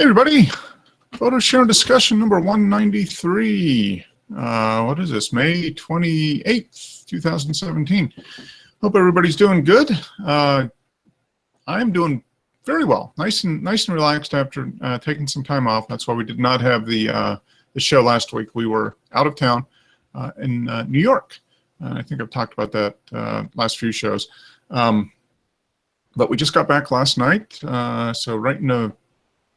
Hey everybody, photo share discussion number 193. What is this, May 28th, 2017. Hope everybody's doing good. I'm doing very well, nice and relaxed after taking some time off. That's why we did not have the show last week. We were out of town in New York. I think I've talked about that last few shows. But we just got back last night, so right in the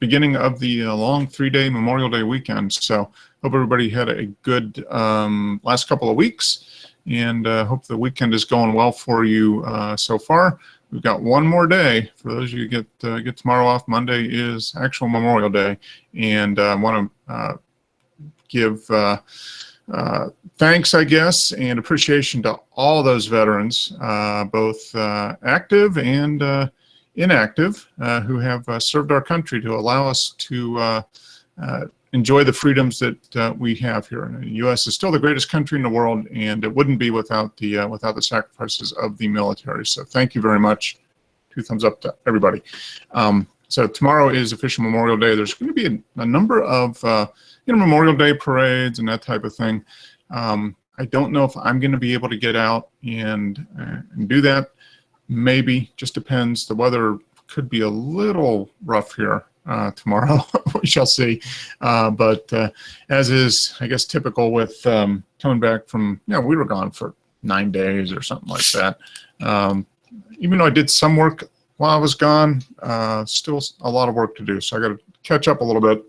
beginning of the long 3-day Memorial Day weekend. So hope everybody had a good last couple of weeks, and hope the weekend is going well for you so far. We've got one more day. For those of you who get tomorrow off, Monday is actual Memorial Day, and I want to give thanks, I guess, and appreciation to all those veterans, both active and inactive, who have served our country to allow us to enjoy the freedoms that we have here. And the U.S. is still the greatest country in the world, and it wouldn't be without the sacrifices of the military. So thank you very much. 2 thumbs up to everybody. So tomorrow is official Memorial Day. There's going to be a number of Memorial Day parades and that type of thing. I don't know if I'm going to be able to get out and do that. Maybe, just depends. The weather could be a little rough here tomorrow. We shall see. But as is, I guess, typical with coming back from, we were gone for 9 days or something like that. Even though I did some work while I was gone, still a lot of work to do. So I got to catch up a little bit.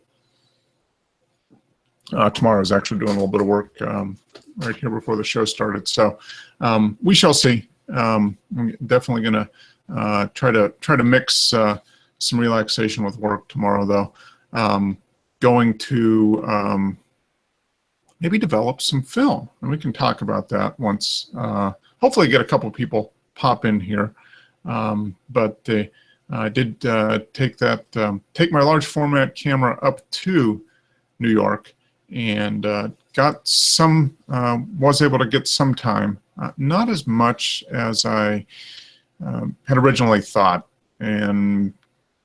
Tomorrow is actually doing a little bit of work right here before the show started. So we shall see. I'm definitely going to try to mix some relaxation with work tomorrow, though. Going to maybe develop some film, and we can talk about that once. Hopefully, get a couple of people pop in here. But I did take my large format camera up to New York, and got some. Was able to get some time. Not as much as I had originally thought, and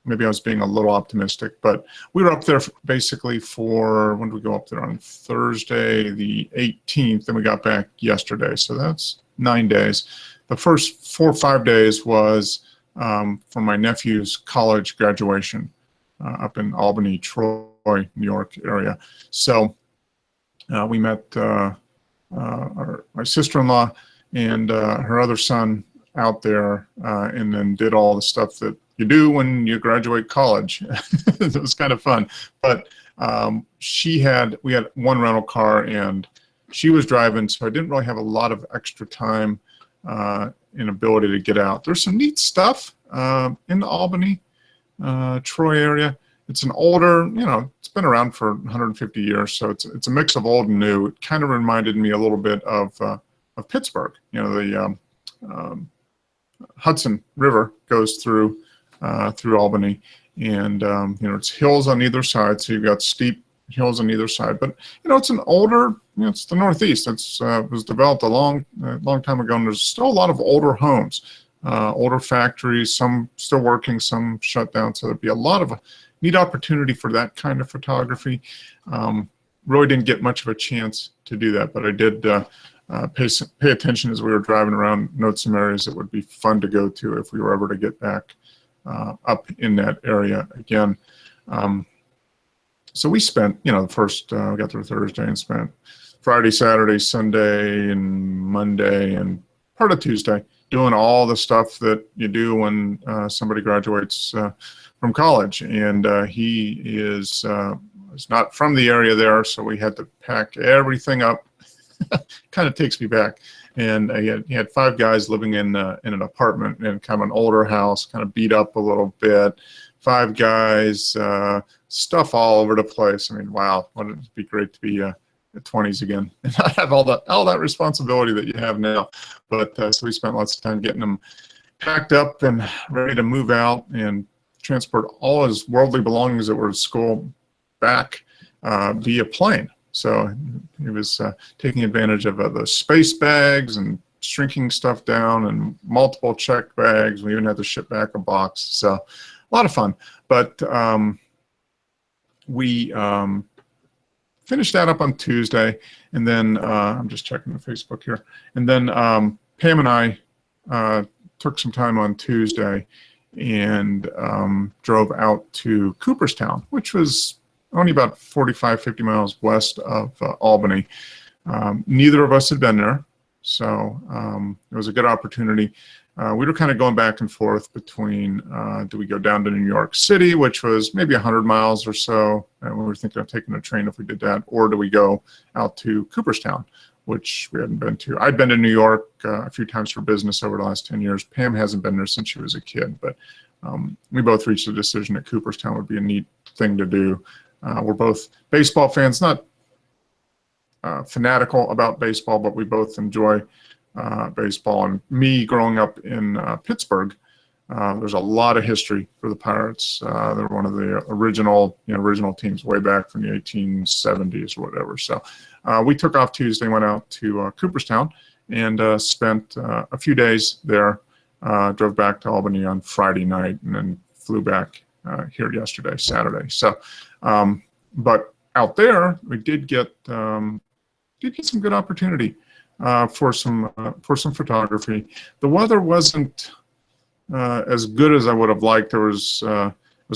maybe I was being a little optimistic, but we were up there basically for, when did we go up there? On Thursday the 18th, and we got back yesterday, so that's 9 days. The first 4 or 5 days was for my nephew's college graduation up in Albany, Troy, New York area. So we met my sister-in-law and her other son out there, and then did all the stuff that you do when you graduate college. It was kind of fun. But we had one rental car, and she was driving, so I didn't really have a lot of extra time and ability to get out. There's some neat stuff in the Albany, Troy area. It's an older, it's been around for 150 years, so it's a mix of old and new. It kind of reminded me a little bit of Pittsburgh. The Hudson River goes through Albany, and it's hills on either side, so you've got steep hills on either side. But it's an older, it's the Northeast. It's was developed a long time ago, and there's still a lot of older homes, older factories, some still working, some shut down. So there'd be a lot of neat opportunity for that kind of photography. Really didn't get much of a chance to do that, but I did pay attention as we were driving around, note some areas that would be fun to go to if we were ever to get back up in that area again. So we spent, the first, we got there Thursday and spent Friday, Saturday, Sunday, and Monday, and part of Tuesday doing all the stuff that you do when somebody graduates from college. And he is not from the area there, so we had to pack everything up. Kind of takes me back. And he had 5 guys living in an apartment in kind of an older house, kind of beat up a little bit. 5 guys, stuff all over the place. I mean, wow, wouldn't it be great to be at 20s again and not have all that responsibility that you have now. But so we spent lots of time getting them packed up and ready to move out and transport all his worldly belongings that were at school back via plane. So he was taking advantage of the space bags and shrinking stuff down and multiple check bags. We even had to ship back a box. So a lot of fun. But we finished that up on Tuesday, and then I'm just checking the Facebook here, and then Pam and I took some time on Tuesday and drove out to Cooperstown, which was only about 45, 50 miles west of Albany. Neither of us had been there, so it was a good opportunity. We were kind of going back and forth between do we go down to New York City, which was maybe 100 miles or so, and we were thinking of taking a train if we did that, or do we go out to Cooperstown, which we hadn't been to. I'd been to New York a few times for business over the last 10 years. Pam hasn't been there since she was a kid, but we both reached a decision that Cooperstown would be a neat thing to do. We're both baseball fans, not fanatical about baseball, but we both enjoy baseball. And me growing up in Pittsburgh, there's a lot of history for the Pirates. They're one of the original teams way back from the 1870s or whatever. So we took off Tuesday, went out to Cooperstown, and spent a few days there. Drove back to Albany on Friday night, and then flew back here yesterday, Saturday. So, but out there, we did get some good opportunity for some photography. The weather wasn't as good as I would have liked. It was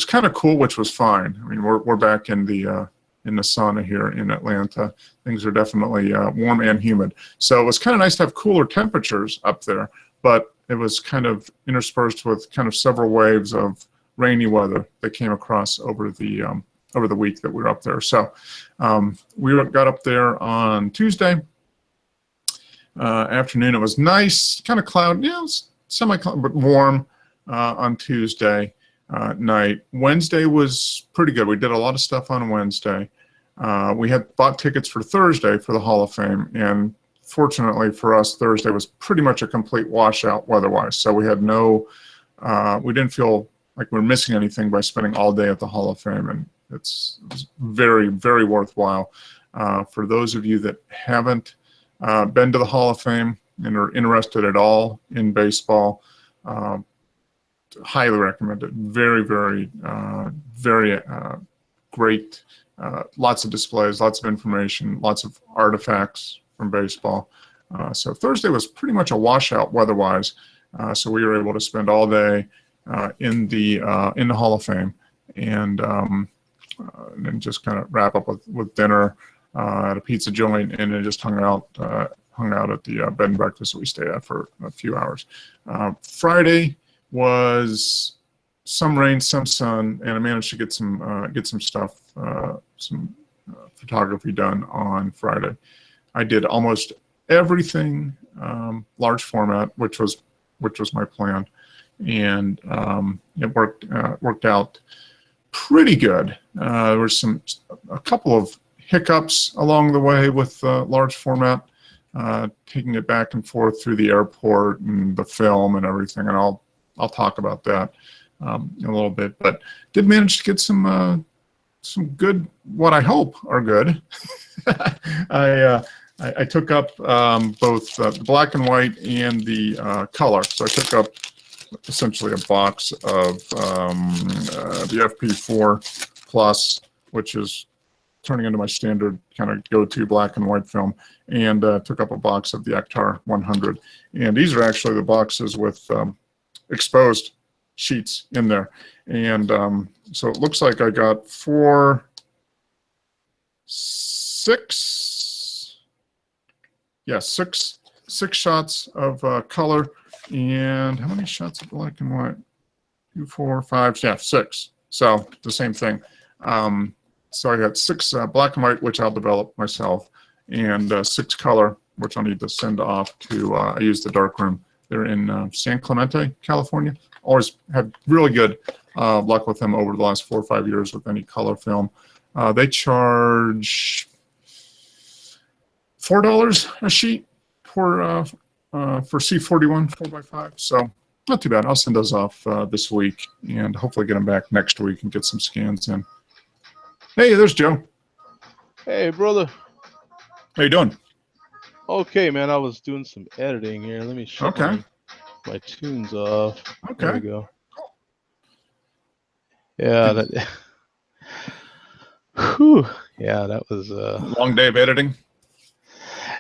kind of cool, which was fine. I mean, we're back in the sauna here in Atlanta. Things are definitely warm and humid, so it was kind of nice to have cooler temperatures up there. But it was kind of interspersed with kind of several waves of rainy weather that came across over the week that we were up there. So we got up there on Tuesday afternoon. It was nice, kind of cloudy, it was semi-cloudy, but warm on Tuesday night. Wednesday was pretty good. We did a lot of stuff on Wednesday. We had bought tickets for Thursday for the Hall of Fame, and fortunately for us, Thursday was pretty much a complete washout weather-wise. So we had we didn't feel like we were missing anything by spending all day at the Hall of Fame, and it was very, very worthwhile. For those of you that haven't been to the Hall of Fame and are interested at all in baseball, highly recommend it. Very, very, very great. Lots of displays, lots of information, lots of artifacts from baseball. So Thursday was pretty much a washout weather-wise. So we were able to spend all day in the Hall of Fame, and then just kind of wrap up with dinner at a pizza joint, and then just hung out at the bed and breakfast that we stayed at for a few hours. Friday was some rain, some sun, and I managed to get some stuff, some photography done on Friday. I did almost everything large format, which was my plan, and it worked out pretty good. There were a couple of hiccups along the way with large format, taking it back and forth through the airport and the film and everything, and I'll talk about that in a little bit. But did manage to get some good, what I hope are good. I took up both the black and white and the color. So I took up essentially a box of the FP4 Plus, which is turning into my standard kind of go-to black and white film, and took up a box of the Ektar 100. And these are actually the boxes with exposed sheets in there. And so it looks like I got six shots of color, and how many shots of black and white? 2, 4, 5, yeah, 6. So the same thing. So I got 6 black and white, which I'll develop myself, and 6 color, which I'll need to send off to, I use the darkroom. They're in San Clemente, California. Always had really good luck with them over the last 4 or 5 years with any color film. They charge $4 a sheet for C41 4x5, so not too bad. I'll send those off this week and hopefully get them back next week and get some scans in. Hey, there's Joe. Hey, brother. How you doing? Okay, man. I was doing some editing here. Let me shut my tunes off. Okay. There we go. Yeah, Whew. Yeah, that was Long day of editing.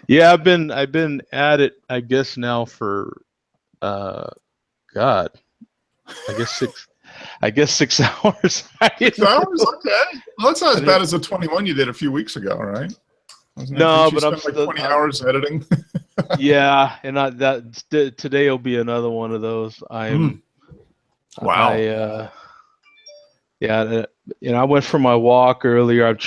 Yeah, I've been at it, I guess now for God, I guess 6 hours. 6 hours? Okay. Well, that's not as bad as the 21 you did a few weeks ago, right? No, but I'm spent like still 20 hours editing. Yeah, and today will be another one of those. Wow. Yeah, I went for my walk earlier.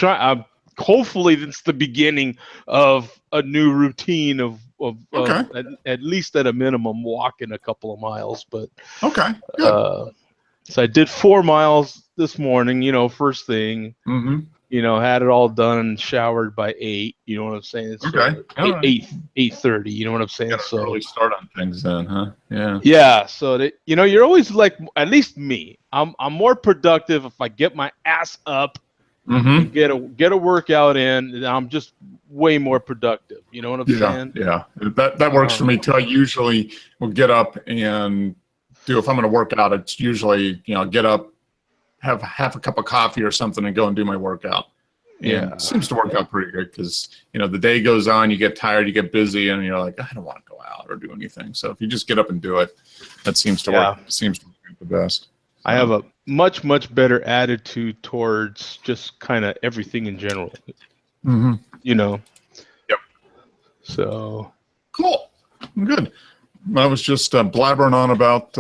Hopefully it's the beginning of a new routine of Okay. at least at a minimum walking a couple of miles. But Okay. Good. so I did 4 miles this morning. First thing. Mm-hmm. Had it all done and showered by 8. You know what I'm saying? Okay. So 8:30. You know what I'm saying? Got an early start on things then, huh? Yeah. Yeah. So you're always like, at least me. I'm more productive if I get my ass up and get a workout in. And I'm just way more productive. You know what I'm saying? Yeah. That works for me too. I usually will get up and if I'm going to work out, it's usually get up, have half a cup of coffee or something, and go and do my workout. And it seems to work out pretty good because the day goes on, you get tired, you get busy, and you're like, I don't want to go out or do anything. So if you just get up and do it, that seems to work. Seems to work the best. I have a much better attitude towards just kind of everything in general. Yep. So cool. Good. I was just blabbering on about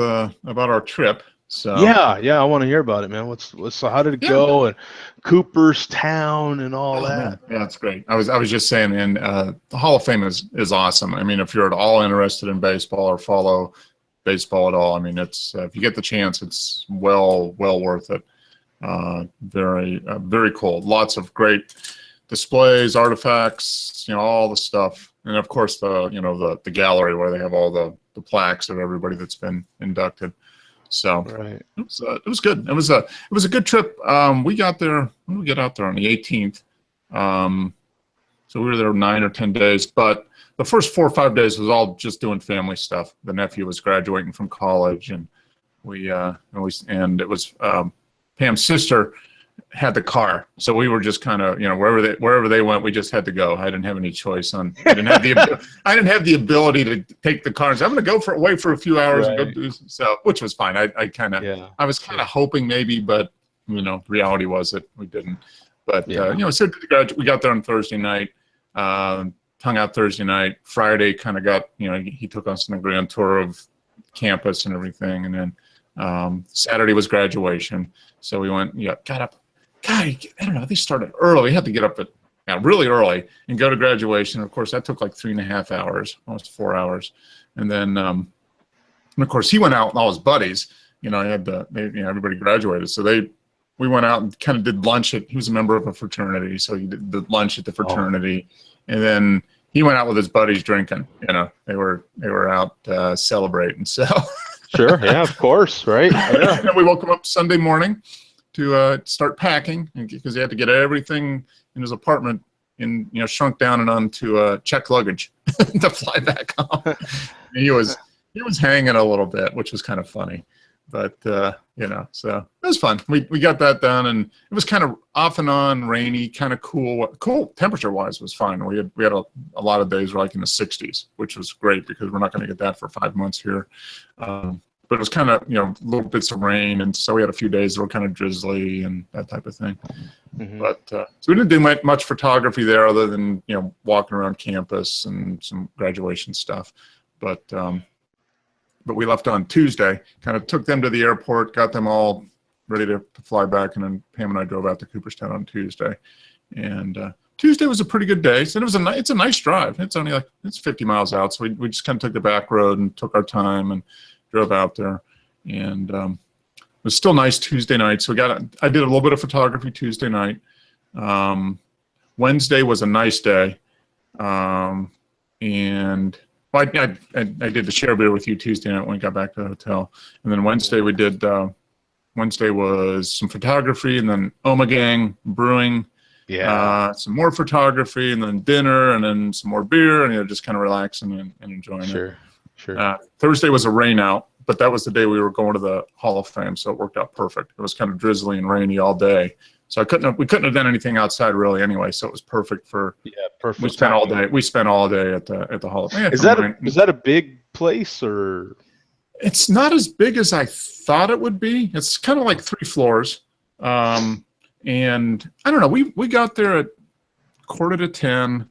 our trip. So yeah, I want to hear about it, man. So how did it go? And Cooperstown and all that. Yeah, that's great. I was just saying, man, the Hall of Fame is awesome. I mean, if you're at all interested in baseball or follow baseball at all, I mean, it's if you get the chance, it's well worth it. Very cool. Lots of great displays, artifacts, all the stuff, and of course the gallery where they have all the plaques of everybody that's been inducted. So right. It was good. It was a good trip. We got there. When did we get out there? On the 18th. So we were there 9 or 10 days. But the first 4 or 5 days was all just doing family stuff. The nephew was graduating from college, and and it was Pam's sister had the car, so we were just kind of wherever they went, we just had to go. I didn't have any choice I didn't have the ability to take the car and say, I'm going to go away for a few hours and go do so, which was fine. I was kind of hoping maybe, but reality was that we didn't. But so we got there on Thursday night, hung out Thursday night. Friday kind of got he took us on a grand tour of campus and everything, and then Saturday was graduation, so we went. Got up. God, I don't know. They started early. We had to get up at really early and go to graduation. Of course, that took like 3.5 hours, almost 4 hours. And then, and of course, he went out with all his buddies. He had everybody graduated, so we went out and kind of did lunch he was a member of a fraternity, so he did the lunch at the fraternity, and then he went out with his buddies drinking. They were out celebrating. So sure, yeah, of course, right. Yeah. And we woke him up Sunday morning to start packing because he had to get everything in his apartment shrunk down and onto checked luggage to fly back home. He was hanging a little bit, which was kind of funny, but so it was fun. We got that done, and it was kind of off and on, rainy, kind of cool. Temperature wise was fine. We had a lot of days were like in the 60s, which was great because we're not going to get that for 5 months here. But it was kind of, little bits of rain, and so we had a few days that were kind of drizzly and that type of thing. Mm-hmm. But so we didn't do much photography there other than, walking around campus and some graduation stuff. But we left on Tuesday, kind of took them to the airport, got them all ready to fly back, and then Pam and I drove out to Cooperstown on Tuesday. And Tuesday was a pretty good day. So it's a nice drive. It's only it's 50 miles out, so we just kind of took the back road and took our time and drove out there, and it was still nice Tuesday night. So I did a little bit of photography Tuesday night. Wednesday was a nice day, and I did the share beer with you Tuesday night when we got back to the hotel, and then Wednesday we did. Wednesday was some photography, and then Omegang brewing. Yeah. Some more photography, and then dinner, and then some more beer, and just kind of relaxing and enjoying it. Sure. Thursday was a rain out, but that was the day we were going to the Hall of Fame, so it worked out perfect. It was kind of drizzly and rainy all day, So we couldn't have done anything outside really anyway. So it was perfect for. Yeah, perfect. We spent all day. We spent all day at the Hall of Fame. Is that a big place or? It's not as big as I thought it would be. It's kind of like 3 floors. And I don't know, we got there at 9:45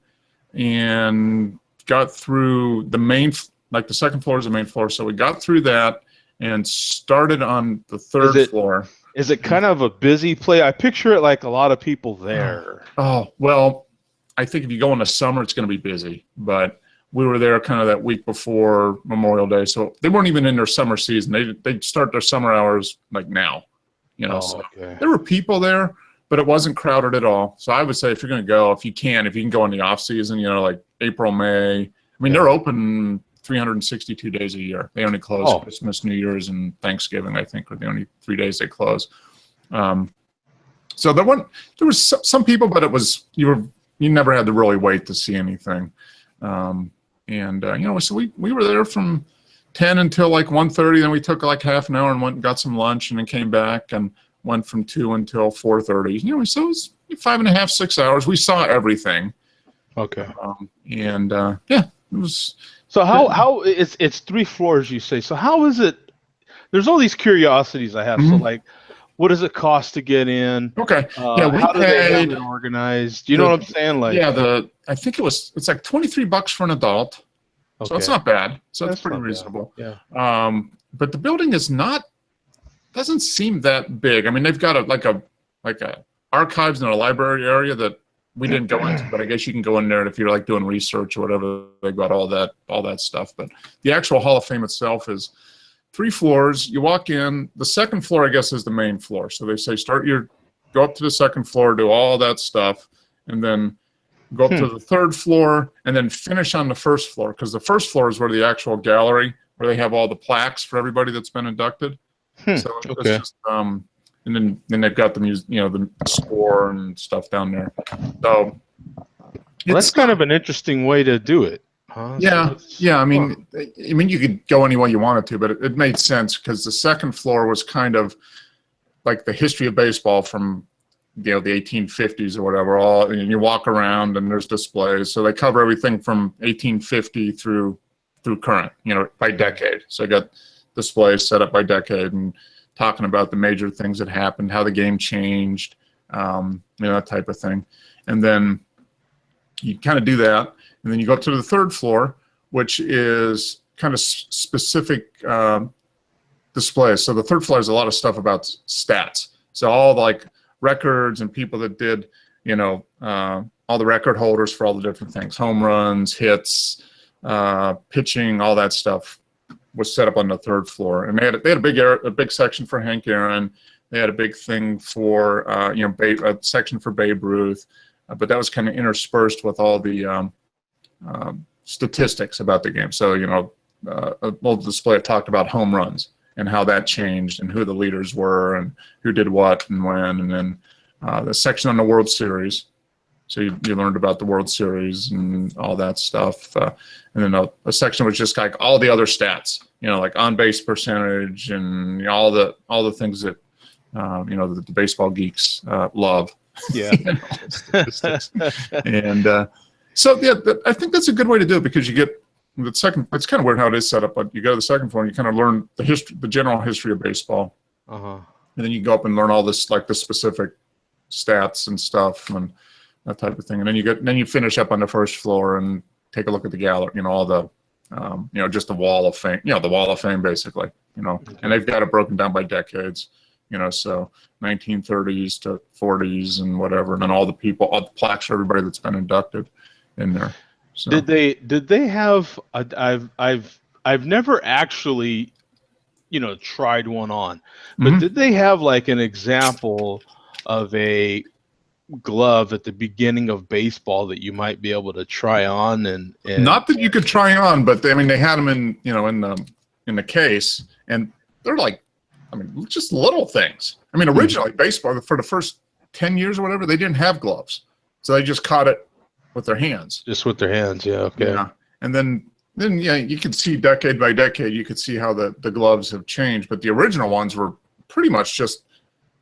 and got through the main, like the second floor is the main floor. So we got through that and started on the third floor. Is it kind of a busy place? I picture it like a lot of people there. Oh, well, I think if you go in the summer, it's going to be busy, but we were there kind of that week before Memorial Day. So they weren't even in their summer season. They'd start their summer hours like now, you know, so there were people there, but it wasn't crowded at all. So I would say if you're going to go, if you can go in the off season, you know, like April, May, I mean, they're open 362 days a year. They only close Christmas, New Year's, and Thanksgiving, I think, are the only 3 days they close. So there was some people, but it was, you never had to really wait to see anything. You know, so we were there from 10 until like 1:30. Then we took like half an hour and went and got some lunch, and then came back and went from 2 until 4:30. You know, so it was 5.5, 6 hours. We saw everything. Okay. Yeah, it was. So how it's 3 floors, you say. So how is it? There's all these curiosities I have. So like, what does it cost to get in? Okay. Yeah, how do they have it organized? You know what I'm saying? Like, yeah, I think it's like $23 for an adult. Okay. So it's not bad. So that's pretty reasonable. Bad. Yeah. But the building doesn't seem that big. I mean, they've got a archives and a library area that we didn't go into, but I guess you can go in there if you're like doing research or whatever. They've got all that stuff. But the actual Hall of Fame itself is 3 floors. You walk in. The second floor, I guess, is the main floor. So they say go up to the second floor, do all that stuff, and then go up to the third floor, and then finish on the first floor, because the first floor is where the actual gallery, where they have all the plaques for everybody that's been inducted. So it's just, and then they've got the the score and stuff down there. So that's kind of an interesting way to do it. Huh? Yeah, yeah. I mean, you could go any way you wanted to, but it made sense because the second floor was kind of like the history of baseball from the 1850s or whatever. And you walk around and there's displays, so they cover everything from 1850 through current, by decade. So I got displays set up by decade and talking about the major things that happened, how the game changed, that type of thing. And then you kind of do that. And then you go up to the third floor, which is kind of specific displays. So the third floor has a lot of stuff about stats. So all like records and people that did, all the record holders for all the different things, home runs, hits, pitching, all that stuff was set up on the third floor. And they had a big section for Hank Aaron. They had a big thing for, a section for Babe Ruth. But that was kind of interspersed with all the statistics about the game. So, a little display talked about home runs and how that changed and who the leaders were and who did what and when. And then the section on the World Series. So you learned about the World Series and all that stuff. And then a section was just like all the other stats, like on-base percentage and all the things that, the baseball geeks love. Yeah. And so, yeah, I think that's a good way to do it because you get the second. It's kind of weird how it is set up, but you go to the second floor and you kind of learn the general history of baseball. And then you go up and learn all this, like the specific stats and stuff and that type of thing. And then you finish up on the first floor and take a look at the gallery, all the, just the wall of fame, the wall of fame basically, and they've got it broken down by decades. So 1930s to 40s and whatever, and then all the plaques for everybody that's been inducted in there. So. Did they have? I've never actually, tried one on, but did they have like an example of a glove at the beginning of baseball that you might be able to try on and not that you could try on, but they had them in the case, and they're like. Just little things. Originally, baseball, for the first 10 years or whatever, they didn't have gloves. So they just caught it with their hands. Just with their hands, yeah, okay. Yeah. And then you could see decade by decade, you could see how the gloves have changed. But the original ones were pretty much just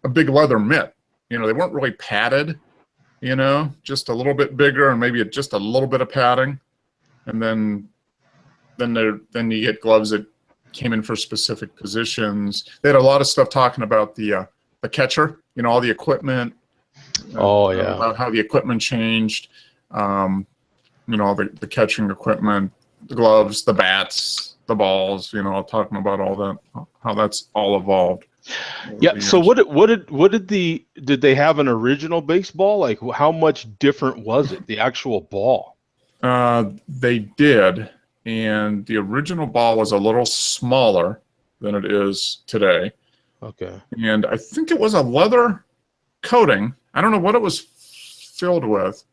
a big leather mitt. they weren't really padded, just a little bit bigger and maybe just a little bit of padding. And then you get gloves that came in for specific positions. They had a lot of stuff talking about the catcher, all the equipment. Oh yeah. How the equipment changed. The catching equipment, the gloves, the bats, the balls. Talking about all that, how that's all evolved. Yeah. So did they have an original baseball? Like how much different was it? The actual ball? They did, and the original ball was a little smaller than it is today. Okay. And I think it was a leather coating. I don't know what it was filled with,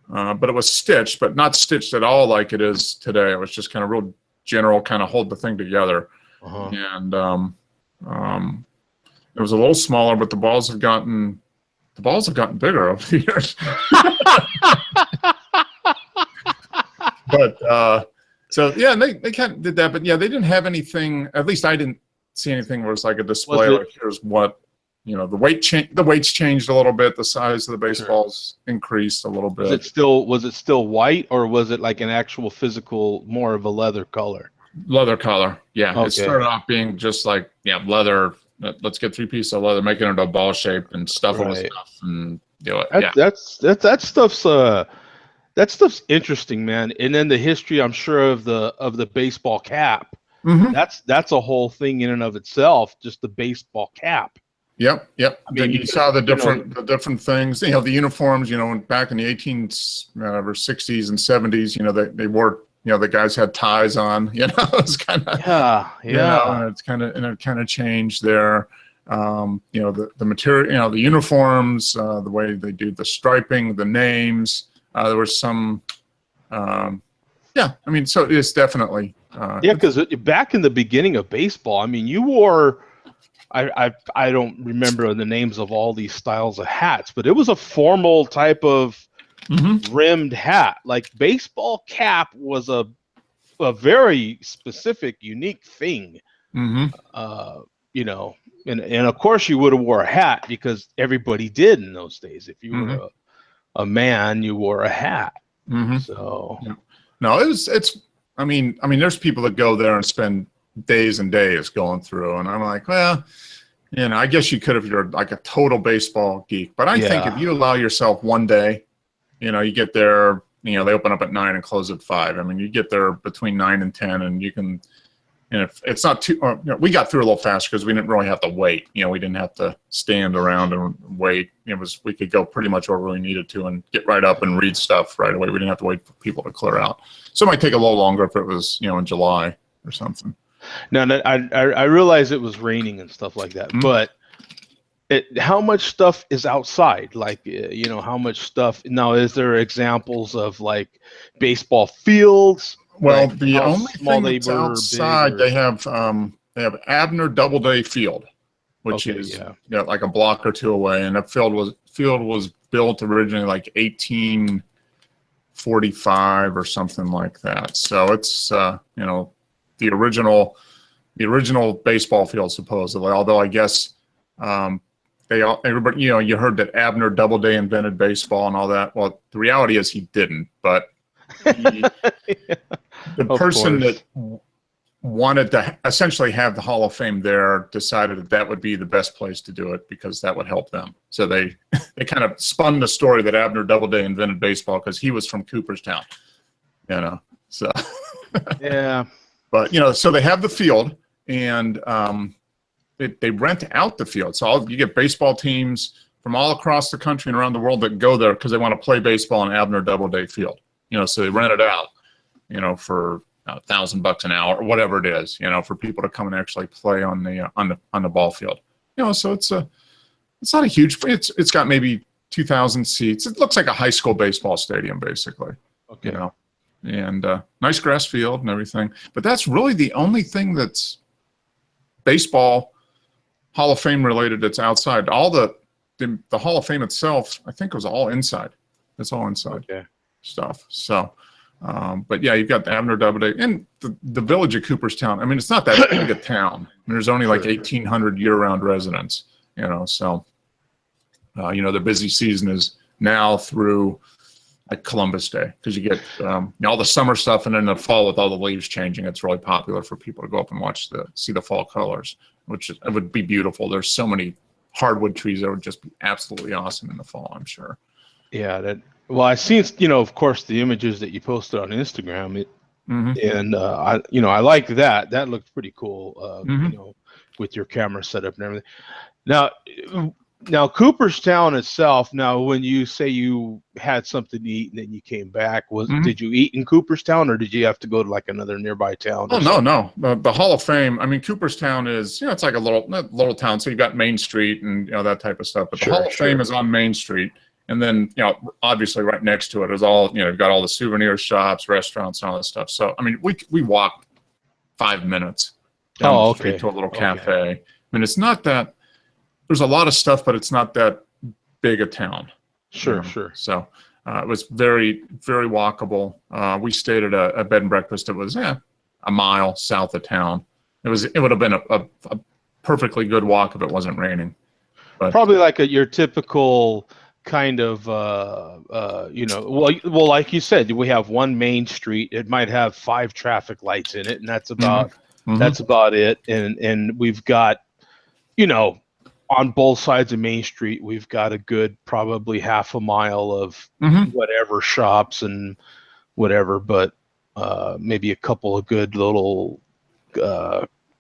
but it was stitched, but not stitched at all like it is today. It was just kind of real general, kind of hold the thing together. Uh-huh. And it was a little smaller, but the balls have gotten bigger over the years. But so yeah, they kind of did that, but yeah, they didn't have anything. At least I didn't see anything where it's like a display. Like here's what the weight's changed a little bit. The size of the baseballs increased a little bit. Was it still white, or was it like an actual physical, more of a leather color? Leather color, yeah. Okay. It started off being just like leather. Let's get 3 pieces of leather, make it into a ball shape, and stuff it with stuff, and do it. That stuff's interesting, man. And then the history, I'm sure, of the baseball cap. Mm-hmm. That's a whole thing in and of itself. Just the baseball cap. Yep. I mean, you saw the different things. The uniforms. Back in the 60s and 70s. They wore. The guys had ties on. It's kind of and it kind of changed there. The material. The uniforms. The way they do the striping, the names. There was some. So it's definitely. Because back in the beginning of baseball, you wore. I don't remember the names of all these styles of hats, but it was a formal type of rimmed hat. Like baseball cap was a very specific, unique thing. And of course you would have wore a hat because everybody did in those days. If you were a man, you wore a hat. So no, it's. There's people that go there and spend days and days going through, and I'm like, well, I guess you could if you're like a total baseball geek. But I think if you allow yourself one day, you get there, they open up at 9 and close at 5. You get there between 9 and 10, and you can, and if it's not too, we got through a little faster because we didn't really have to wait. We didn't have to stand around and wait. We could go pretty much wherever we needed to and get right up and read stuff right away. We didn't have to wait for people to clear out. So it might take a little longer if it was, in July or something. Now, I realize it was raining and stuff like that, but how much stuff is outside? Like, how much stuff? Now, is there examples of like baseball fields? Well, like the only thing that's outside, they have Abner Doubleday Field, which is like a block or two away, and that field was built originally like 1845 or something like that. So it's the original baseball field supposedly. Although I guess everybody you heard that Abner Doubleday invented baseball and all that. Well, the reality is he didn't, but the person that wanted to essentially have the Hall of Fame there decided that would be the best place to do it because that would help them. So they kind of spun the story that Abner Doubleday invented baseball because he was from Cooperstown. So yeah. But so they have the field, and they rent out the field. So you get baseball teams from all across the country and around the world that go there because they want to play baseball in Abner Doubleday Field. So they rent it out, for $1,000 an hour or whatever it is, for people to come and actually play on the ball field. So it's not a huge. It's got maybe 2,000 seats. It looks like a high school baseball stadium, basically. Okay. And nice grass field and everything. But that's really the only thing that's baseball Hall of Fame related that's outside. All the Hall of Fame itself, I think, was all inside. It's all inside stuff. So, but yeah, you've got the Abner Doubleday and the village of Cooperstown. It's not that big a town. There's only like 1,800 year-round residents. So The busy season is now through like Columbus Day, because you get all the summer stuff, and then the fall with all the leaves changing, it's really popular for people to go up and see the fall colors, which it would be beautiful. There's so many hardwood trees that would just be absolutely awesome in the fall, I'm sure. Yeah, well, I've seen, of course, the images that you posted on Instagram, and I like that. That looked pretty cool, with your camera setup and everything. Now, Cooperstown itself. Now, when you say you had something to eat and then you came back, did you eat in Cooperstown, or did you have to go to like another nearby town? Oh, no. The Hall of Fame. I mean, Cooperstown is, it's like a little town. So you got Main Street and that type of stuff. But the Hall of Fame is on Main Street, and then obviously right next to it is all you've got all the souvenir shops, restaurants, and all that stuff. So I mean, we walked 5 minutes down the street to a little cafe. I mean, it's not that. There's a lot of stuff, but it's not that big a town. Sure. So it was very, very walkable. We stayed at a bed and breakfast. It was a mile south of town. It would have been a perfectly good walk if it wasn't raining. But probably like your typical kind of, well, like you said, we have one main street. It might have 5 traffic lights in it, and that's about it. And we've got, on both sides of Main Street, we've got a good probably half a mile of whatever shops and whatever, but maybe a couple of good little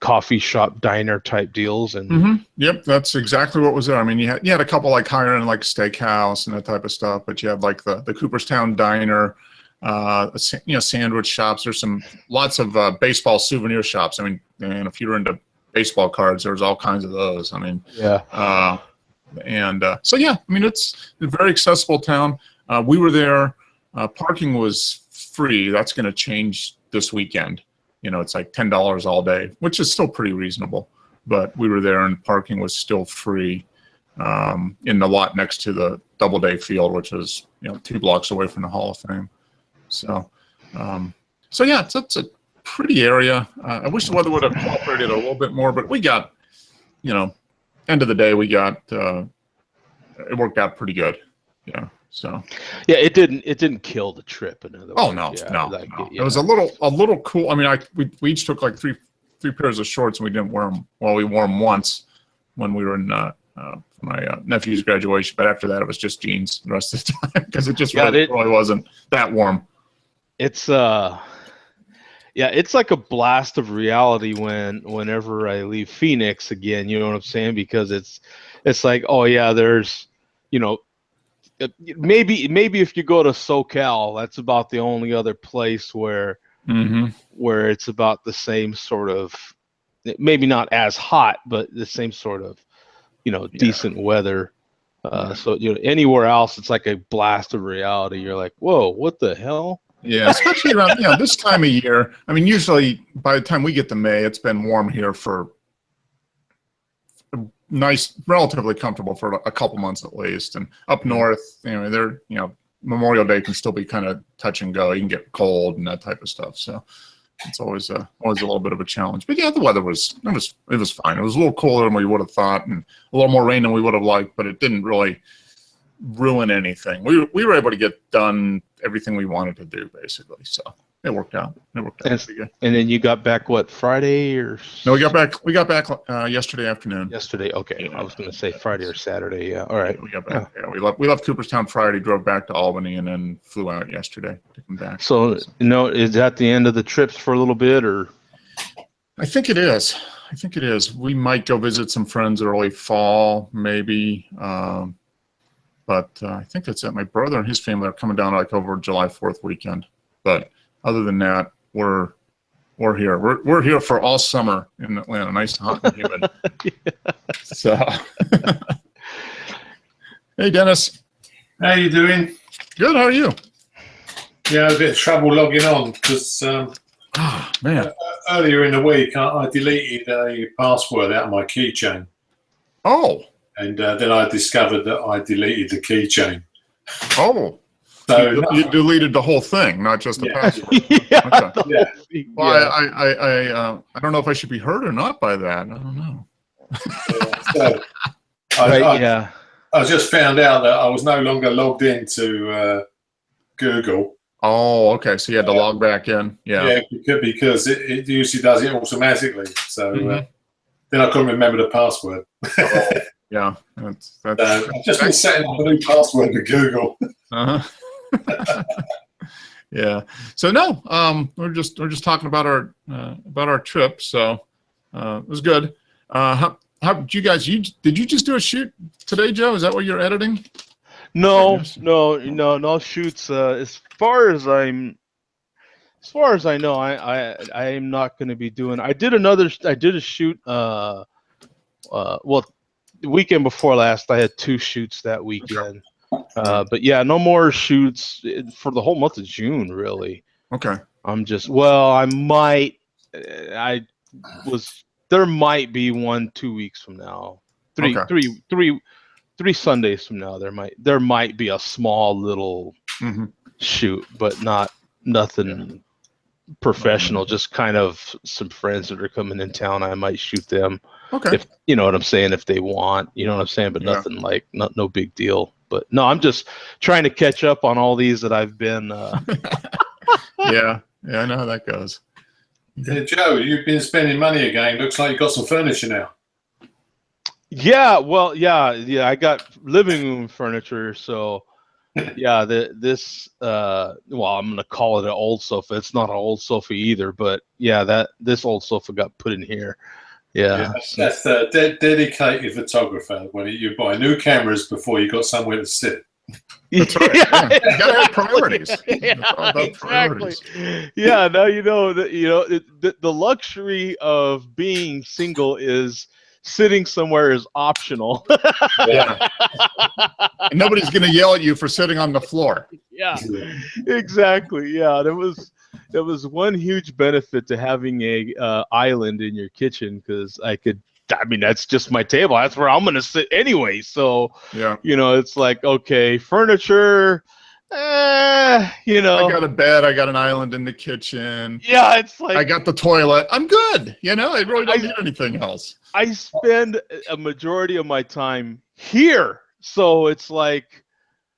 coffee shop diner type deals. And Yep, that's exactly what was there. I mean, you had a couple like higher end like steakhouse and that type of stuff, but you had like the Cooperstown diner, sandwich shops. There's lots of baseball souvenir shops. I mean, and if you're into baseball cards, there's all kinds of those. I mean, I mean, it's a very accessible town. We were there. Parking was free. That's going to change this weekend. It's like $10 all day, which is still pretty reasonable. But we were there, and parking was still free in the lot next to the Doubleday Field, which is 2 blocks away from the Hall of Fame. So, it's a pretty area. I wish the weather would have cooperated a little bit more, but we got, end of the day, we got it worked out pretty good. So it didn't kill the trip. In other words. Oh no. It was a little cool. I mean, we each took like three pairs of shorts, and we didn't wear them. Well, we wore them once when we were in my nephew's graduation, but after that, it was just jeans the rest of the time, because it just really wasn't that warm. It's it's like a blast of reality whenever I leave Phoenix again, you know what I'm saying? Because it's like, oh yeah, there's, maybe if you go to SoCal, that's about the only other place where it's about the same sort of, maybe not as hot, but the same sort of, decent weather. So anywhere else, it's like a blast of reality. You're like, whoa, what the hell? Yeah, especially around this time of year. I mean, usually by the time we get to May, it's been warm here for nice, relatively comfortable for a couple months at least. And up north, Memorial Day can still be kind of touch and go. You can get cold and that type of stuff. So it's always a little bit of a challenge. But yeah, the weather was fine. It was a little cooler than we would have thought, and a little more rain than we would have liked, but it didn't really ruin anything. We were able to get done everything we wanted to do, basically. So it worked out. Pretty good. And then you got back Friday or? No, we got back yesterday afternoon. Yesterday, okay. Yeah. I was going to say Friday or Saturday. Yeah, all right. We got back. Yeah, we left Cooperstown Friday, drove back to Albany, and then flew out yesterday to come back. So is that the end of the trips for a little bit, or? I think it is. We might go visit some friends early fall, maybe. But I think that's it. My brother and his family are coming down like over July 4th weekend. But other than that, we're here. We're here for all summer in Atlanta. Nice, hot, and humid. So, hey, Dennis. How you doing? Good. How are you? Yeah, a bit of trouble logging on because man, earlier in the week I deleted a password out of my keychain. Oh. And then I discovered that I deleted the keychain. Oh. So you deleted the whole thing, not just the password. Yeah. Well, I don't know if I should be hurt or not by that. I don't know. I just found out that I was no longer logged into Google. Oh, okay. So you had to log back in. Yeah. Yeah, because it usually does it automatically. So then I couldn't remember the password. Oh, yeah. That's I've just been setting up a new password to Google. Yeah. So no, we're just talking about our trip. So it was good. How did you guys? Did you just do a shoot today, Joe? Is that what you're editing? No shoots. As far as I know, I am not going to be doing. I did a shoot. Well, the weekend before last, I had 2 shoots that weekend. But yeah, no more shoots for the whole month of June, really. Okay. There might be 1-2 weeks from now. Three Sundays from now, there might be a small little shoot, but nothing professional. Just kind of some friends that are coming in town. I might shoot them. Okay. If you know what I'm saying, if they want, you know what I'm saying, but nothing no big deal. But no, I'm just trying to catch up on all these that I've been. Yeah, I know how that goes. Yeah, Joe, you've been spending money again. Looks like you've got some furniture now. Yeah, well, yeah. I got living room furniture, so yeah. Well, I'm gonna call it an old sofa. It's not an old sofa either, but yeah, this old sofa got put in here. Yeah, that's a dedicated photographer. When you buy new cameras before you got somewhere to sit. That's right. Yeah. You gotta have priorities. Yeah, exactly. Yeah, now the luxury of being single is sitting somewhere is optional. Yeah. And nobody's going to yell at you for sitting on the floor. Yeah, exactly. Yeah, there was one huge benefit to having a island in your kitchen, because that's just my table. That's where I'm going to sit anyway. So, yeah, it's like, okay, furniture, I got a bed. I got an island in the kitchen. Yeah, it's like, I got the toilet. I'm good. I really don't need anything else. I spend a majority of my time here. So it's like,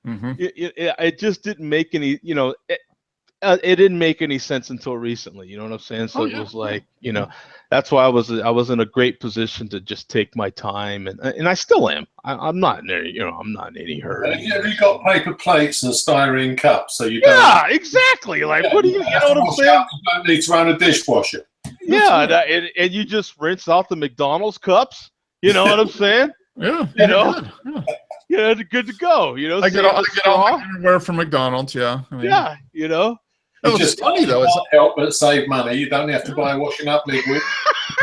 it just didn't make any, it didn't make any sense until recently. You know what I'm saying? So it was like, that's why I was in a great position to just take my time, and I still am. I'm not in I'm not in any hurry. Have you got paper plates and styrene cups? So you don't. Yeah, exactly. Like, what do you know what I'm saying? You don't need to run a dishwasher. Yeah, and you just rinse out the McDonald's cups. You know what I'm saying? Yeah. Yeah, good to go. I get all my underwear from McDonald's. Yeah. Yeah. It was just funny though. Can't help but save money. You don't have to buy washing up liquid.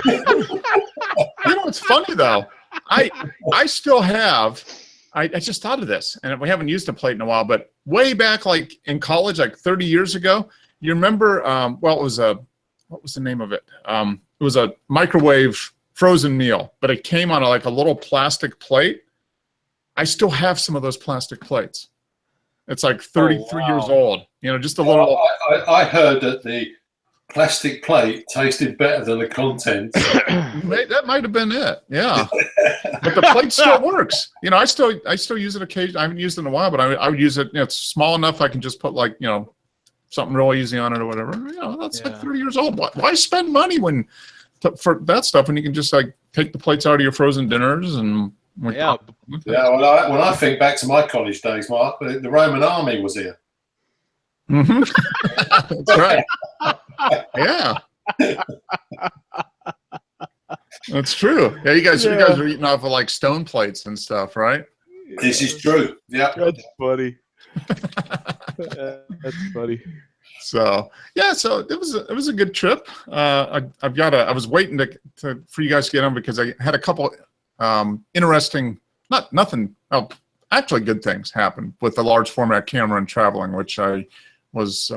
It's funny though. I still have. I just thought of this, and we haven't used a plate in a while. But way back, like in college, like 30 years ago, you remember? It was what was the name of it? It was a microwave frozen meal, but it came on a little plastic plate. I still have some of those plastic plates. It's like 33 years old. Just a little. I heard that the plastic plate tasted better than the contents. That might have been it. Yeah, but the plate still works. I still use it occasionally. I haven't used it in a while, but I would use it. It's small enough I can just put something real easy on it or whatever. That's like 30 years old. Why spend money for that stuff when you can just take the plates out of your frozen dinners and. Well, when I think back to my college days, Mark, the Roman army was here. That's right. Yeah. That's true. Yeah, you guys are eating off of stone plates and stuff, right? This is true. Yeah. That's funny. That's funny. So it was a good trip. I was waiting for you guys to get on because I had a couple interesting, actually good things happen with the large format camera and traveling, which I was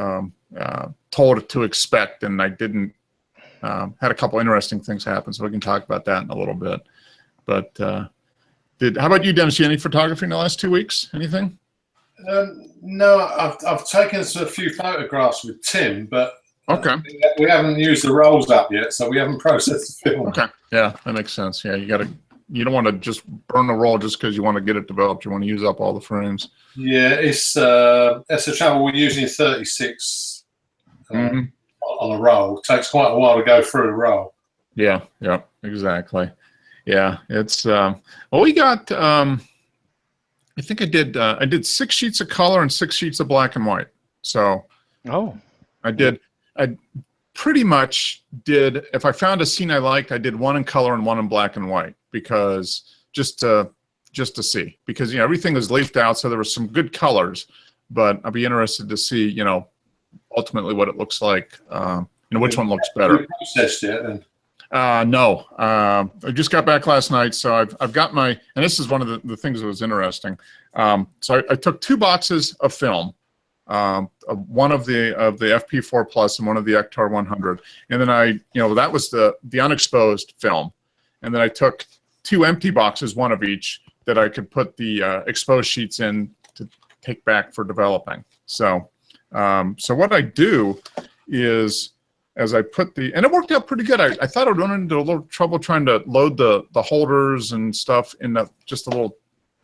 told to expect, and I didn't. Had a couple interesting things happen, so we can talk about that in a little bit. But how about you, Dennis? You any photography in the last 2 weeks? Anything? No, I've taken a few photographs with Tim, but okay, we haven't used the rolls up yet, so we haven't processed the film. Okay, yeah, that makes sense. Yeah, you got to you don't want to just burn the roll just because you want to get it developed. You want to use up all the frames. Yeah, it's that's the trouble. We're using 36 on a roll. It takes quite a while to go through a roll. Yeah, yeah, exactly. Yeah, it's well, we got. I think I did 6 sheets of color and 6 sheets of black and white. So I pretty much did, if I found a scene I liked, I did 1 in color and 1 in black and white, because just to see, because, you know, everything was leafed out, so there were some good colors, but I'd be interested to see, you know, ultimately what it looks like, you know, which one looks better. You processed it then? No, I just got back last night, so I've got my, and this is one of the things that was interesting. So I took 2 boxes of film, one of the FP4 Plus and one of the Ektar 100, and then that was the unexposed film, and then I took 2 empty boxes, one of each, that I could put the exposed sheets in to take back for developing. So, so what I do is, as I put and it worked out pretty good. I thought I'd run into a little trouble trying to load the holders and stuff in just a little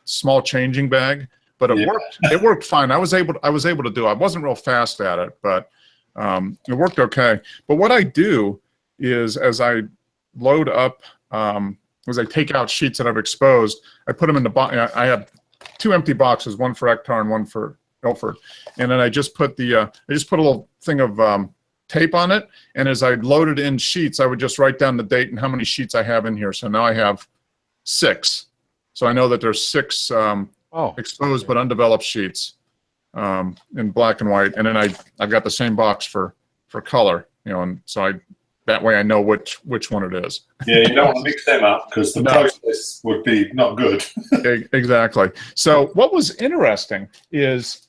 small changing bag, but it worked. It worked fine. I was able to do it. I wasn't real fast at it, but it worked okay. But what I do is, as I load up, as I take out sheets that I've exposed, I put them in the box. I have 2 empty boxes, one for Ektar and one for Ilford, and then I just put a little thing of tape on it, and as I loaded in sheets, I would just write down the date and how many sheets I have in here. So now I have 6. So I know that there's 6 exposed but undeveloped sheets in black and white, and then I've got the same box for color, you know, and so that way I know which one it is. Yeah, you don't want to mix them up, because the process would be not good. Exactly. So what was interesting is,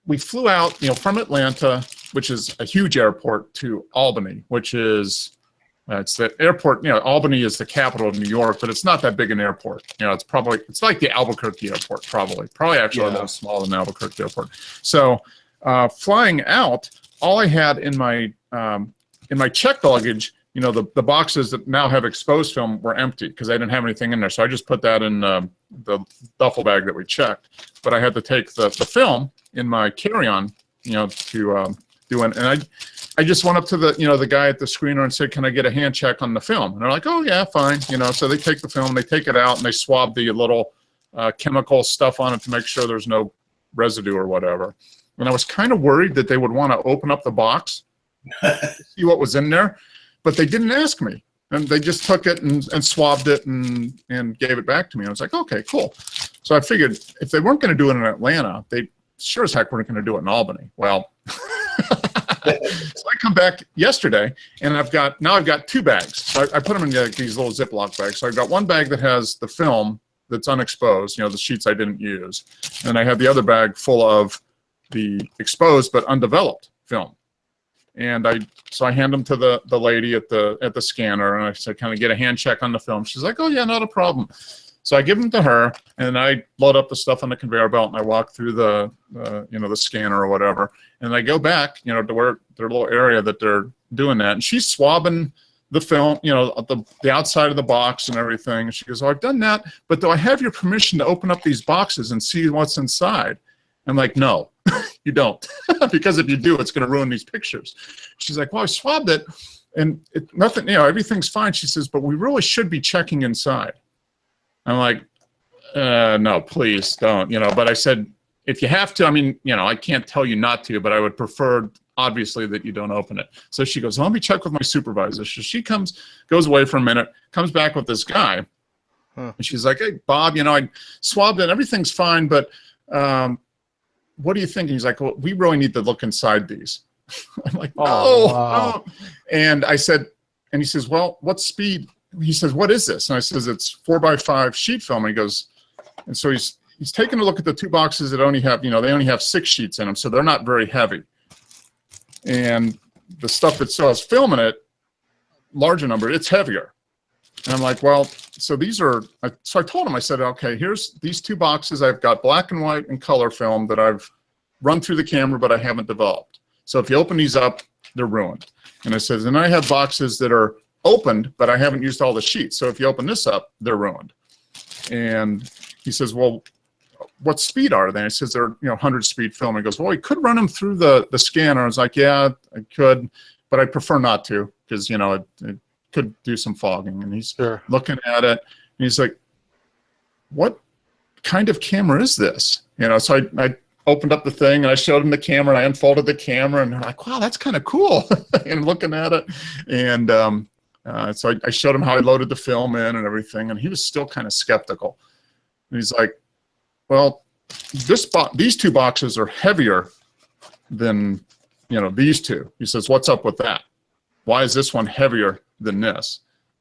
we flew out, you know, from Atlanta, which is a huge airport, to Albany, which is, it's the airport, you know, Albany is the capital of New York, but it's not that big an airport. You know, it's like the Albuquerque airport, probably actually a little smaller than the Albuquerque airport. So flying out, all I had in my checked luggage, you know, the boxes that now have exposed film were empty because I didn't have anything in there. So I just put that in the duffel bag that we checked. But I had to take the film in my carry-on, you know, to do it. And I just went up to the guy at the screener and said, "Can I get a hand check on the film?" And they're like, "Oh yeah, fine." You know, so they take the film, they take it out, and they swab the little chemical stuff on it to make sure there's no residue or whatever. And I was kind of worried that they would want to open up the box, see what was in there, but they didn't ask me. And they just took it and swabbed it and gave it back to me. I was like, okay, cool. So I figured if they weren't going to do it in Atlanta, they sure as heck weren't going to do it in Albany. Well, so I come back yesterday, and I've got 2 bags. So I put them in these little Ziploc bags. So I've got one bag that has the film that's unexposed, you know, the sheets I didn't use. And I have the other bag full of the exposed but undeveloped film. And so I hand them to the lady at the scanner, and I said, "Can I get a hand check on the film?" She's like, "Oh yeah, not a problem." So I give them to her, and I load up the stuff on the conveyor belt, and I walk through the scanner or whatever, and I go back, you know, to where their little area that they're doing that, and she's swabbing the film, you know, the outside of the box and everything. And she goes, "Oh, I've done that, but do I have your permission to open up these boxes and see what's inside?" I'm like, "No, you don't," because if you do, it's going to ruin these pictures. She's like, "Well, I swabbed it, and nothing, you know, everything's fine." She says, "But we really should be checking inside." I'm like, "No, please don't," you know. But I said, if you have to, I mean, you know, I can't tell you not to, but I would prefer, obviously, that you don't open it. So she goes, "Let me check with my supervisor." So she goes away for a minute, comes back with this guy, and she's like, "Hey, Bob, you know, I swabbed it, everything's fine, but what do you think?" And he's like, "Well, we really need to look inside these." I'm like, "Oh, wow." And I said, and he says, "Well, what speed?" He says, "What is this?" And I says, "It's 4x5 sheet film." And he goes, and so he's taking a look at the 2 boxes that only have, you know, they only have 6 sheets in them, so they're not very heavy. And the stuff that still has film in it, larger number, it's heavier. And I'm like, "Well, so these are," so I told him, I said, "Okay, here's these 2 boxes. I've got black and white and color film that I've run through the camera, but I haven't developed. So if you open these up, they're ruined." And I said, "And I have boxes that are opened, but I haven't used all the sheets. So if you open this up, they're ruined. And he says, well, what speed are they? I says, they're 100 speed film. He goes, well, you could run them through the scanner. I was like, yeah, I could, but I prefer not to because, it could do some fogging. And he's looking at it, and he's like, what kind of camera is this? So I opened up the thing, and I showed him the camera, and I unfolded the camera, and they're like, wow, that's kind of cool. And looking at it, and so I showed him how I loaded the film in and everything, and he was still kind of skeptical. And he's like, well, these two boxes are heavier than these two. He says, what's up with that? Why is this one heavier than this?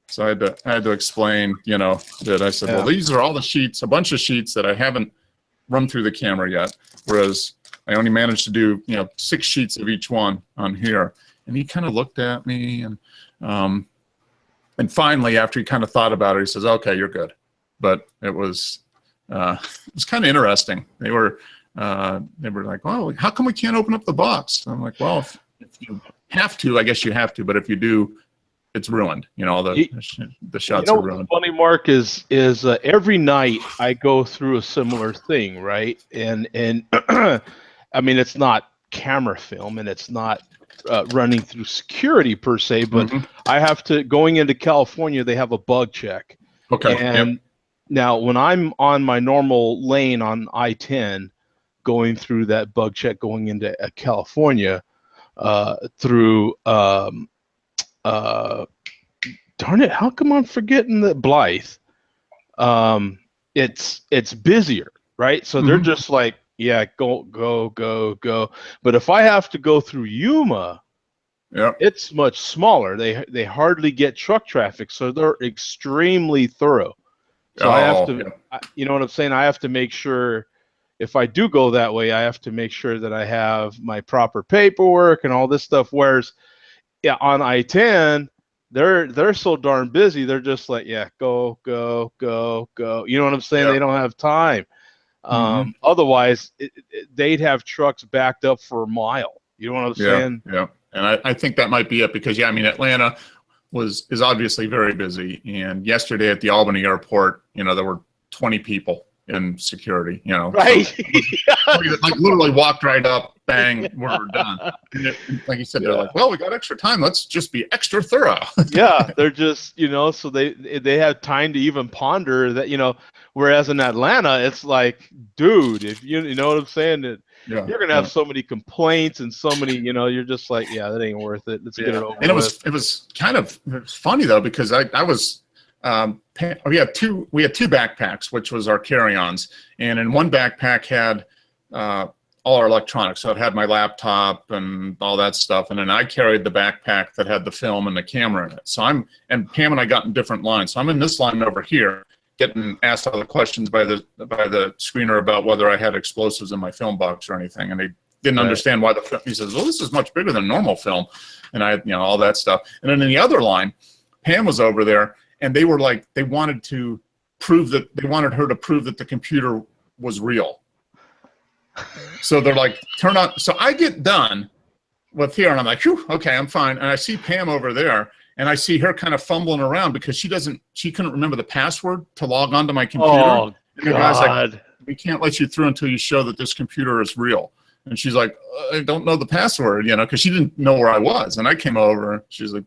So I had to explain, that I said, well, these are all the sheets, a bunch of sheets that I haven't run through the camera yet, whereas I only managed to do 6 sheets of each one on here. And he kind of looked at me, and finally, after he kind of thought about it, he says, okay, you're good. But it was kind of interesting. They were like, well, how come we can't open up the box? I'm like, well, if you have to, I guess you have to, but if you do, it's ruined. The shots are ruined. What's funny, Mark, is every night I go through a similar thing, right? And I mean, it's not camera film, and it's not running through security per se, but I have to, going into California, they have a bug check. Okay. And now when I'm on my normal lane on I-10, going through that bug check, going into California, through darn it, how come I'm forgetting that Blythe? It's busier, right? So they're just like, yeah, go. But if I have to go through Yuma, it's much smaller. They hardly get truck traffic, so they're extremely thorough. So I have to, you know what I'm saying? I have to make sure, if I do go that way, I have to make sure that I have my proper paperwork and all this stuff. Whereas, on I-10, they're so darn busy. They're just like, yeah, go. You know what I'm saying? They don't have time. Otherwise, they'd have trucks backed up for a mile. You know what I'm saying? Yeah. And I think that might be it because, Atlanta is obviously very busy. And yesterday at the Albany airport, there were 20 people in security, Right. So like literally walked right up, bang, we're done. And like you said, they're like, well, we got extra time. Let's just be extra thorough. They're just, so they have time to even ponder that, whereas in Atlanta, it's like, dude, if you know what I'm saying, you're going to have so many complaints and so many, you're just like, yeah, that ain't worth it. Let's get it over with. And it was kind of funny though, because I was, we had two backpacks, which was our carry-ons, and in one backpack had all our electronics. So it had my laptop and all that stuff, and then I carried the backpack that had the film and the camera in it. So and Pam and I got in different lines. So I'm in this line over here, getting asked all the questions by the screener about whether I had explosives in my film box or anything, and they didn't understand why the film. He says, well, this is much bigger than normal film, and I, all that stuff. And then in the other line, Pam was over there. And they were like, they wanted her to prove that the computer was real. So they're like, turn on. So I get done with here, and I'm like, whew, okay, I'm fine. And I see Pam over there, and I see her kind of fumbling around because she couldn't remember the password to log onto my computer. Oh, and the guy's like, we can't let you through until you show that this computer is real. And she's like, I don't know the password, because she didn't know where I was. And I came over, she's like,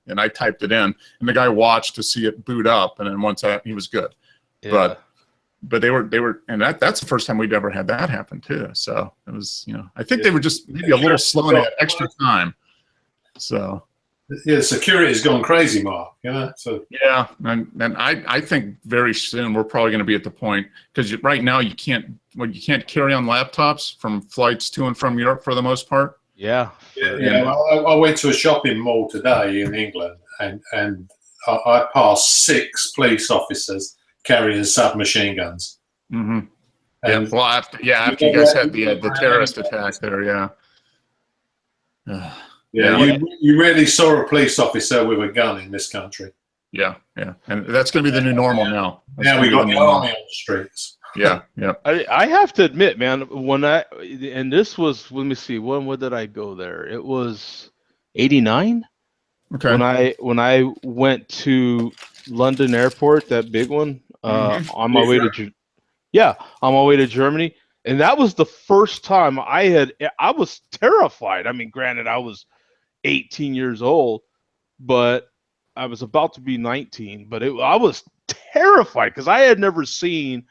and I typed it in, and the guy watched to see it boot up, and then once he was good. Yeah. But they were, and that's the first time we'd ever had that happen too. So it was, I think they were just maybe a little slow and had extra time. So security has gone crazy, Mark. So and I think very soon we're probably going to be at the point, because right now you can't carry on laptops from flights to and from Europe for the most part. Yeah. I went to a shopping mall today in England, and I passed 6 police officers carrying submachine guns. And after you guys had the terrorist attack there, you rarely saw a police officer with a gun in this country. Yeah, and that's going to be the new normal now. Now we got the army on the streets. Yeah. I have to admit, man, and this was, let me see, when did I go there? It was 89. Okay. when I went to London Airport, that big one, on my way to on my way to Germany, and that was the first time I was terrified. I mean, granted, I was 18 years old, but I was about to be 19. But I was terrified because I had never seen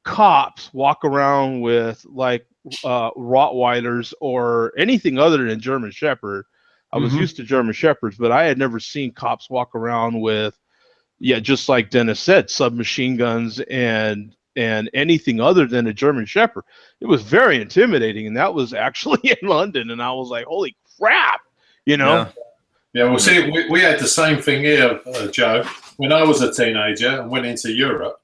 cops walk around with like Rottweilers or anything other than German Shepherd. I was used to German Shepherds, but I had never seen cops walk around with, just like Dennis said, submachine guns and anything other than a German Shepherd. It was very intimidating, and that was actually in London, and I was like, holy crap, you know? Yeah, well, see, we had the same thing here, Joe. When I was a teenager and went into Europe,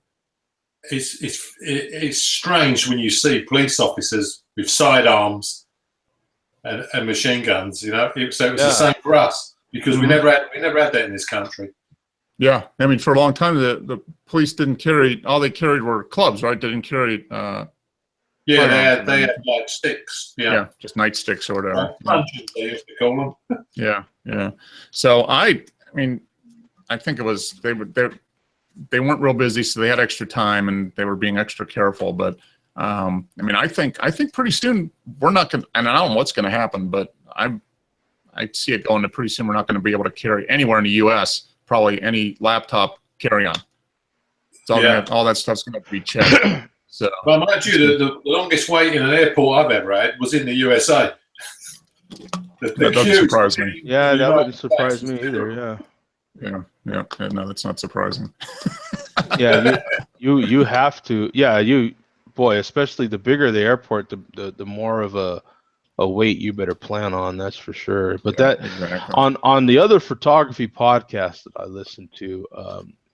it's strange when you see police officers with sidearms and machine guns. You know, so it was the same for us because we never had that in this country. Yeah, I mean, for a long time, the police didn't carry. All they carried were clubs, right? They didn't carry. They had like sticks. Yeah, just nightsticks or whatever. Punches, they used to call them. Yeah. So I mean, I think it was they weren't real busy, so they had extra time and they were being extra careful. But I mean, I think pretty soon we're not going. And I don't know what's going to happen, but I see it going to pretty soon. We're not going to be able to carry anywhere in the U.S. probably any laptop carry-on. It's all all that stuff's going to have to be checked. So, well, mind you, the longest wait in an airport I've ever had was in the USA. That doesn't surprise me. Yeah, that wouldn't surprise me either. Yeah. No, that's not surprising. Yeah, you have to. Yeah, especially the bigger the airport, the more of a wait you better plan on. That's for sure. But exactly. on the other photography podcast that I listen to,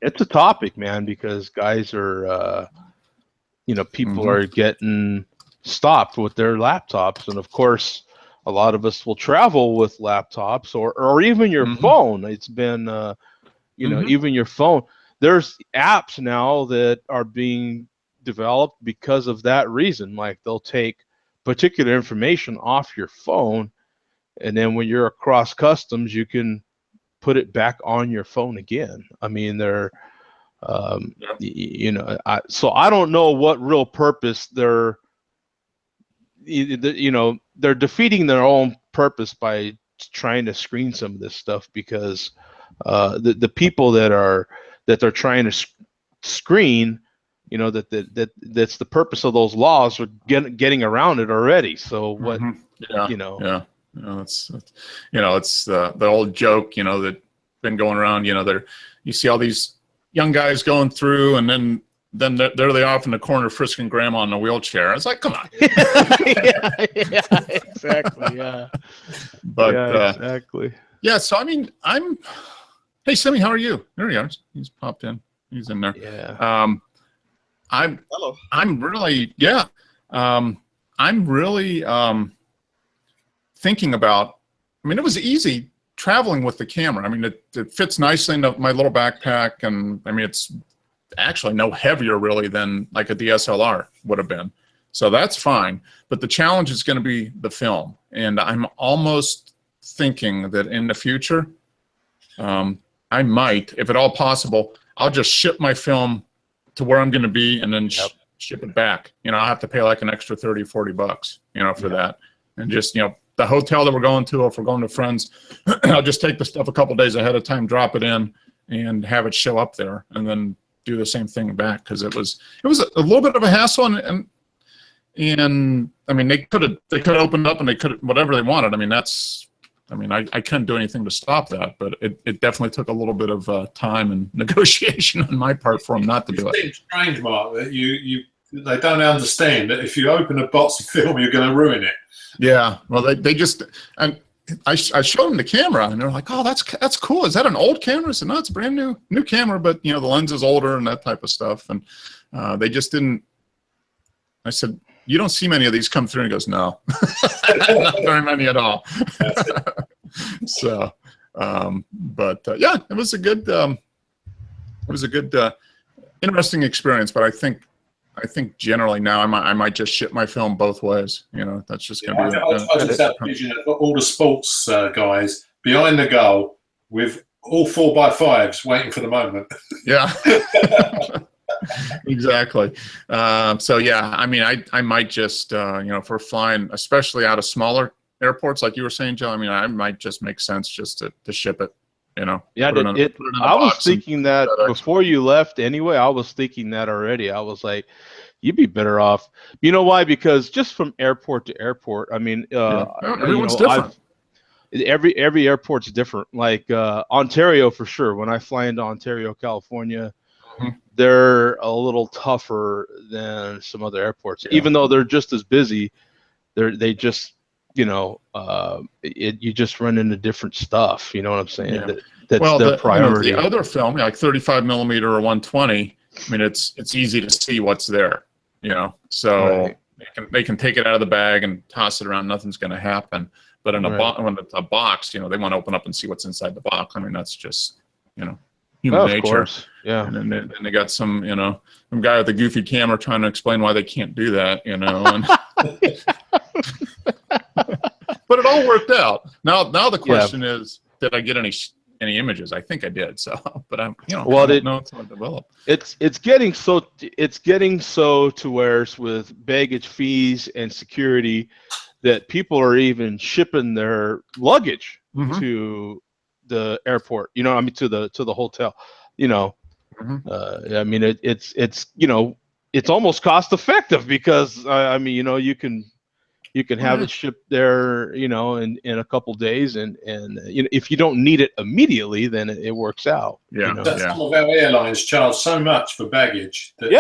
it's a topic, man, because guys are. People are getting stopped with their laptops. And of course, a lot of us will travel with laptops or even your phone. It's been, even your phone. There's apps now that are being developed because of that reason. Like they'll take particular information off your phone, and then when you're across customs, you can put it back on your phone again. I mean, they're so I don't know what real purpose they're defeating their own purpose by trying to screen some of this stuff, because the people that they're trying to screen, that's the purpose of those laws, are getting around it already. So what it's the old joke that been going around. You see all these young guys going through, and then there they are in the corner frisking grandma in a wheelchair. It's like, come on. Exactly. Yeah. But exactly. Yeah. So I mean, Hey, Simi, how are you? There he is. He's popped in. He's in there. Yeah. Hello. I'm really thinking about. I mean, it was easy traveling with the camera. I mean, it fits nicely into my little backpack, and I mean, it's actually no heavier really than like a DSLR would have been. So that's fine. But the challenge is going to be the film. And I'm almost thinking that in the future, I might, if at all possible, I'll just ship my film to where I'm going to be and then ship it back. I'll have to pay like an extra $30, $40, for that. And just, the hotel that we're going to, if we're going to friends, I'll just take the stuff a couple days ahead of time, drop it in, and have it show up there, and then do the same thing back, because it was a little bit of a hassle, and I mean they could have opened up and they could whatever they wanted. I couldn't do anything to stop that, but it definitely took a little bit of time and negotiation on my part for them not to do it. It's strange, Mark, that they don't understand that if you open a box of film, you're going to ruin it. Yeah, well, they just, and I showed them the camera, and they're like, "Oh, that's cool. Is that an old camera?" I said, "No, it's a brand new camera, but the lens is older and that type of stuff." And they just didn't. I said, "You don't see many of these come through." And he goes, "No, not very many at all." So, yeah, it was a good, interesting experience. But I think generally now I might just ship my film both ways. That's just going to be. I just have a vision of all the sports guys behind the goal with all 4x5s waiting for the moment. Yeah. Exactly. So yeah, I mean, I might just, if we're flying, especially out of smaller airports, like you were saying, Joe, I mean, I might just make sense just to ship it, Yeah, put it in a I was box and thinking that FedEx. before you left anyway. I was thinking that already. I was like, you'd be better off. You know why? Because just from airport to airport, I mean, Yeah. Everyone's different. Every airport's different. Like Ontario for sure. When I fly into Ontario, California, Mhm. they're a little tougher than some other airports. Yeah. Even though they're just as busy, they just you just run into different stuff. You know what I'm saying? Yeah. That's Well, their priority. the other film, like 35 millimeter or 120, I mean, it's easy to see what's there, so Right. they can take it out of the bag and toss it around. Nothing's going to happen. But in when it's a box, they want to open up and see what's inside the box. I mean, that's just, human Of nature. course. Yeah. And then they got some guy with a goofy camera trying to explain why they can't do that, and but it all worked out. Now the question is, did I get any images? I think I did. So, but I don't know until I develop. It's getting so to where with baggage fees and security that people are even shipping their luggage Mhm. to the airport. I mean to the hotel. Mhm. I mean it's almost cost effective because I mean you can have it shipped there in a couple days and if you don't need it immediately then it works out. Yeah. Some of our airlines charge so much for baggage that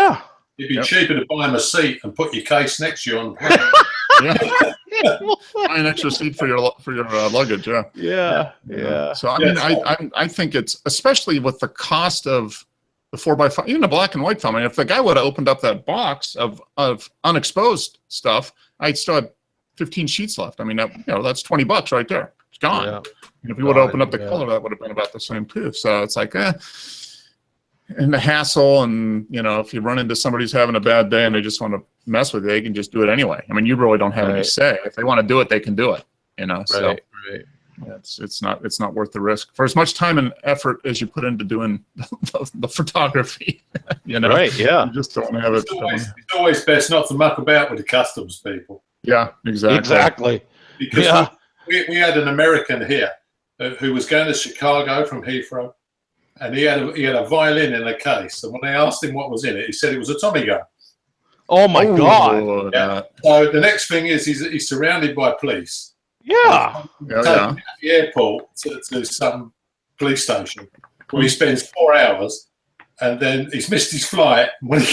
it'd be cheaper to buy them a seat and put your case next to you on the plane. Yeah. Buy an extra seat for your luggage. Yeah. Yeah. So I mean, I think it's, especially with the cost of the 4x5, even the black and white film. I mean, if the guy would have opened up that box of unexposed stuff, I'd still have 15 sheets left. I mean, that's $20 right there. It's gone. Yeah. And if he would have opened up the color, that would have been about the same too. So it's like, and the hassle, and if you run into somebody who's having a bad day and they just want to mess with you, they can just do it anyway. I mean, you really don't have any say. If they want to do it, they can do it. So Right. it's not worth the risk for as much time and effort as you put into doing the photography. Right. Yeah. You just don't have it. It's always best not to muck about with the customs people. Yeah. Exactly. Because we had an American here who was going to Chicago from Heathrow. And he had a violin in a case. And when they asked him what was in it, he said it was a Tommy gun. Oh my God! Yeah. So the next thing is he's surrounded by police. Yeah. Taken out the airport to some police station where he spends 4 hours, and then he's missed his flight. When he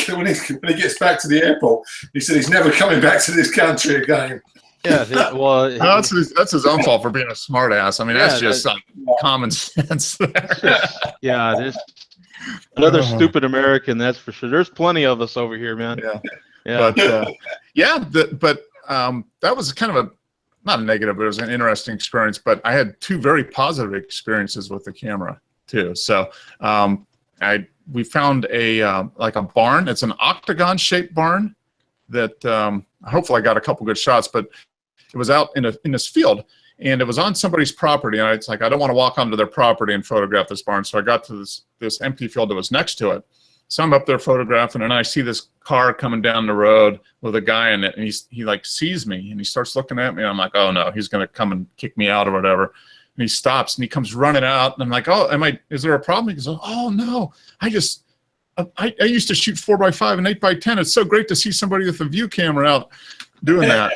gets back to the airport, he said he's never coming back to this country again. Yeah. Well, that's his own fault for being a smart ass. I mean, that's just common sense. There's another stupid American, that's for sure. There's plenty of us over here, man. But that was kind of not a negative, but it was an interesting experience. But I had two very positive experiences with the camera too. So we found a barn. It's an octagon shaped barn that hopefully I got a couple good shots, but it was out in this field, and it was on somebody's property, and it's like, I don't want to walk onto their property and photograph this barn. So I got to this empty field that was next to it. So I'm up there photographing, and I see this car coming down the road with a guy in it, and he like sees me, and he starts looking at me, and I'm like, oh no, he's gonna come and kick me out or whatever. And he stops, and he comes running out, and I'm like, oh, is there a problem? He goes, oh no, I used to shoot 4x5 and 8x10. It's so great to see somebody with a view camera out doing that.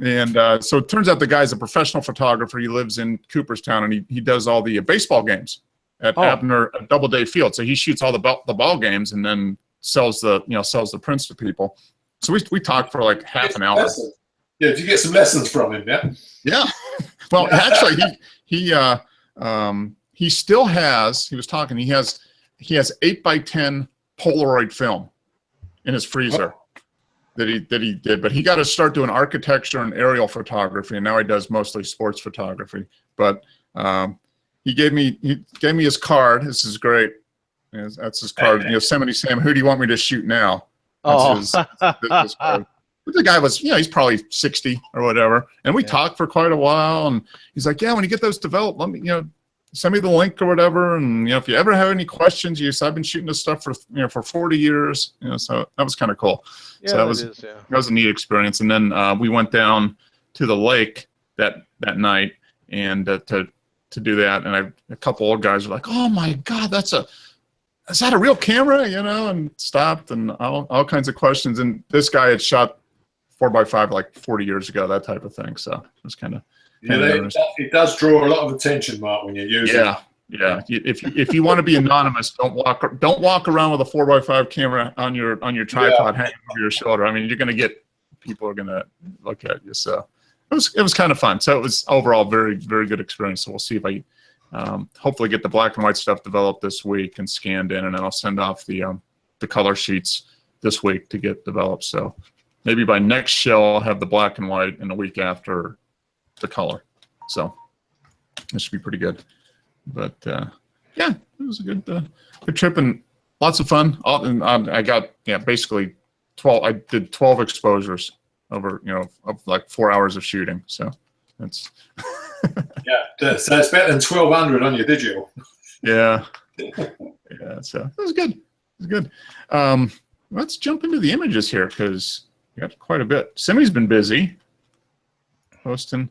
And so it turns out the guy's a professional photographer. He lives in Cooperstown, and he does all the baseball games at Abner Doubleday Field. So he shoots all the ball games and then sells the prints to people. So we talked for like half an hour. Yeah, did you get some lessons from him? Yeah. Well, actually, he still has. He was talking. He has 8x10 Polaroid film in his freezer that he did, but he got to start doing architecture and aerial photography, and now he does mostly sports photography. But he gave me his card. This is great. That's his card. Yosemite Sam, who do you want me to shoot now? That's his card. The guy was, he's probably 60 or whatever, and we talked for quite a while. And he's like, yeah, when you get those developed, let me, send me the link or whatever. And, if you ever have any questions, I've been shooting this stuff for, for 40 years, so that was kind of cool. Yeah, so that was a neat experience. And then we went down to the lake that night and to do that. And a couple old guys were like, "Oh my God, is that a real camera?" And stopped and all kinds of questions. And this guy had shot 4x5 like 40 years ago, that type of thing. So it was kind of it does draw a lot of attention, Mark, when you use it. Yeah. If you want to be anonymous, don't walk around with a 4x5 camera on your tripod hanging over your shoulder. I mean, you're going to get people are going to look at you. So it was kind of fun. So it was overall very, very good experience. So we'll see if I hopefully get the black and white stuff developed this week and scanned in, and then I'll send off the color sheets this week to get developed. So maybe by next show I'll have the black and white, and the week after the color. So this should be pretty good. But yeah, it was a good trip and lots of fun. And I got basically 12. I did 12 exposures over of like 4 hours of shooting. So that's yeah. So it's better than 1,200 on your digital. Yeah. So it was good. It was good. Let's jump into the images here because we got quite a bit. Simi's been busy posting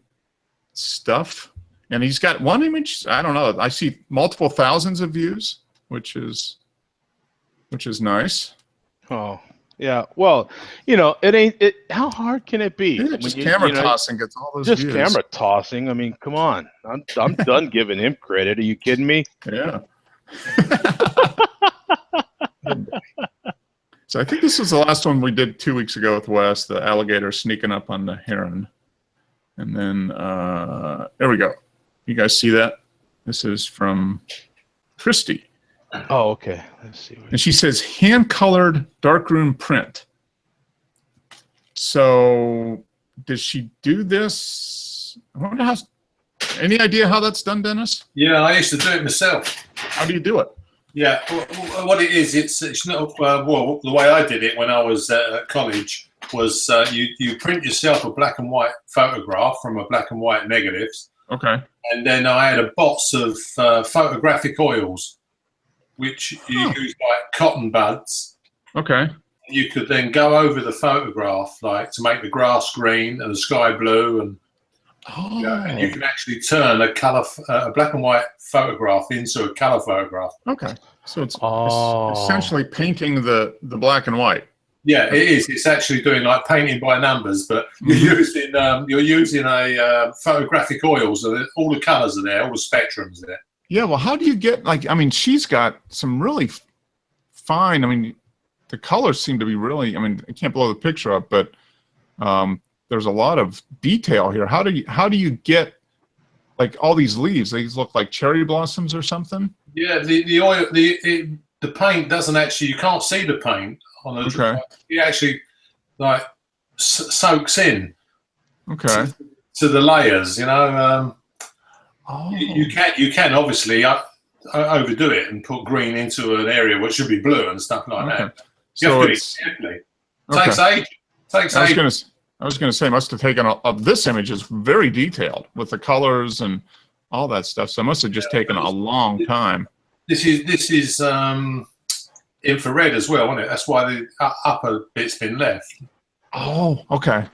stuff, and he's got one image. I don't know. I see multiple thousands of views, which is nice. Oh, yeah. Well, it ain't. How hard can it be? Yeah, just camera tossing gets all those just views. Camera tossing. I mean, come on. I'm done giving him credit. Are you kidding me? Yeah. So I think this was the last one we did 2 weeks ago with Wes, the alligator sneaking up on the heron. And then there we go. You guys see that? This is from Christy. Oh, okay. Let's see. And she says hand-colored darkroom print. So did she do this? I wonder how. Any idea how that's done, Dennis? Yeah, I used to do it myself. How do you do it? Yeah, what it is, it's not well. The way I did it when I was at college was you print yourself a black and white photograph from a black and white negatives. Okay. And then I had a box of photographic oils, which you use like cotton buds. Okay. You could then go over the photograph, like to make the grass green and the sky blue, and and you can actually turn a color, a black and white photograph into a color photograph. Okay, so it's essentially painting the black and white. Yeah, it is. It's actually doing like painting by numbers, but you're using a photographic oils. So all the colors are there, all the spectrums are there. Yeah. Well, how do you get she's got some really fine. The colors seem to be really. I can't blow the picture up, but there's a lot of detail here. How do you get like all these leaves? These look like cherry blossoms or something. Yeah, the oil, the paint doesn't actually. You can't see the paint on the. Okay. It actually like soaks in. Okay. To the layers, you can obviously overdo it and put green into an area which should be blue and stuff like that. So it's takes age. I was going to say, must have taken this image is very detailed with the colors and all that stuff. So it must have just taken a long time. This is infrared as well, isn't it? That's why the upper bit's been left. Oh, okay.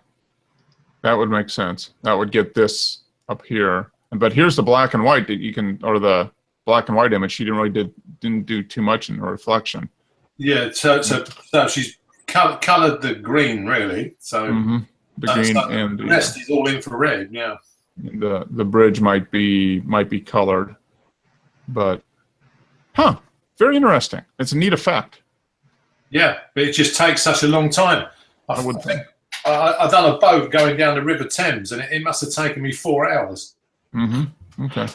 That would make sense. That would get this up here. But here's the black and white that you can, or the black and white image. She didn't do too much in the reflection. Yeah. So she's colored the green really. So. The green and the rest is all infrared. Yeah. The bridge might be colored, but very interesting. It's a neat effect. Yeah, but it just takes such a long time. I've done a boat going down the River Thames, and it must have taken me 4 hours. Okay.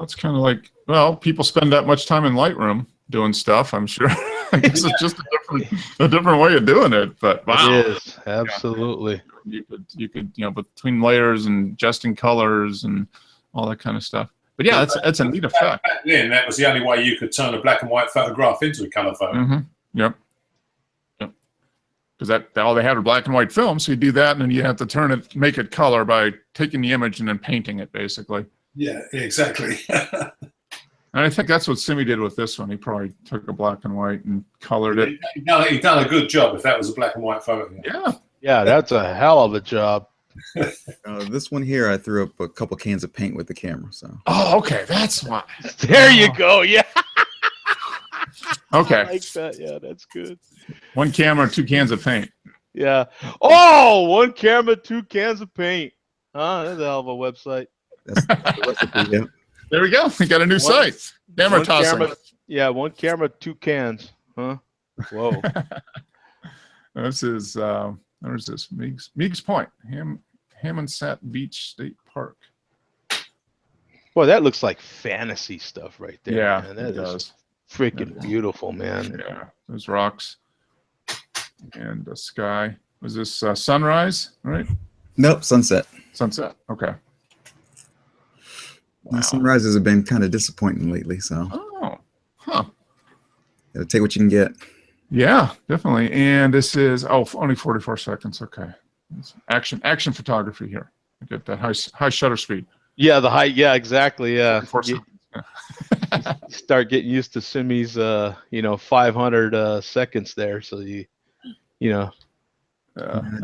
It's kind of like, well, people spend that much time in Lightroom doing stuff, I'm sure. I guess it's just a different way of doing it, but wow. It is, absolutely. You could between layers and adjusting colors and all that kind of stuff. But yeah, it's a neat effect. Back then, that was the only way you could turn a black and white photograph into a color photo. Yep. Because that all they had were black and white film, so you do that, and then you have to make it color by taking the image and then painting it, basically. Yeah, exactly. And I think that's what Simi did with this one. He probably took a black and white and colored it. He done a good job if that was a black and white photo. Yeah. Yeah, that's a hell of a job. This one here, I threw up a couple cans of paint with the camera. So. Oh, okay. That's why. There you go. Yeah. Okay. I like that. Yeah, that's good. 1 camera, 2 cans of paint. Yeah. Oh, 1 camera, 2 cans of paint. That's a hell of a website. That's the recipe, yeah. There we go. We got a new site. Camera tossing. 1 camera, 2 cans. Huh? Whoa. This is where's this? Meigs Point, Hammonsat Beach State Park. Boy, that looks like fantasy stuff right there. Yeah, man. it That is does. freaking beautiful, man. Yeah, those rocks and the sky. Was this sunrise? Right? Nope, sunset. Sunset. Okay. The sunrises have been kind of disappointing lately, so Oh, huh. gotta take what you can get. Yeah, definitely. And this is only 44 seconds. Okay. It's action photography here. I get that high shutter speed. Yeah, the height. Yeah, exactly. Yeah. 44 seconds. Yeah. You start getting used to Simi's 500 seconds there, so you know.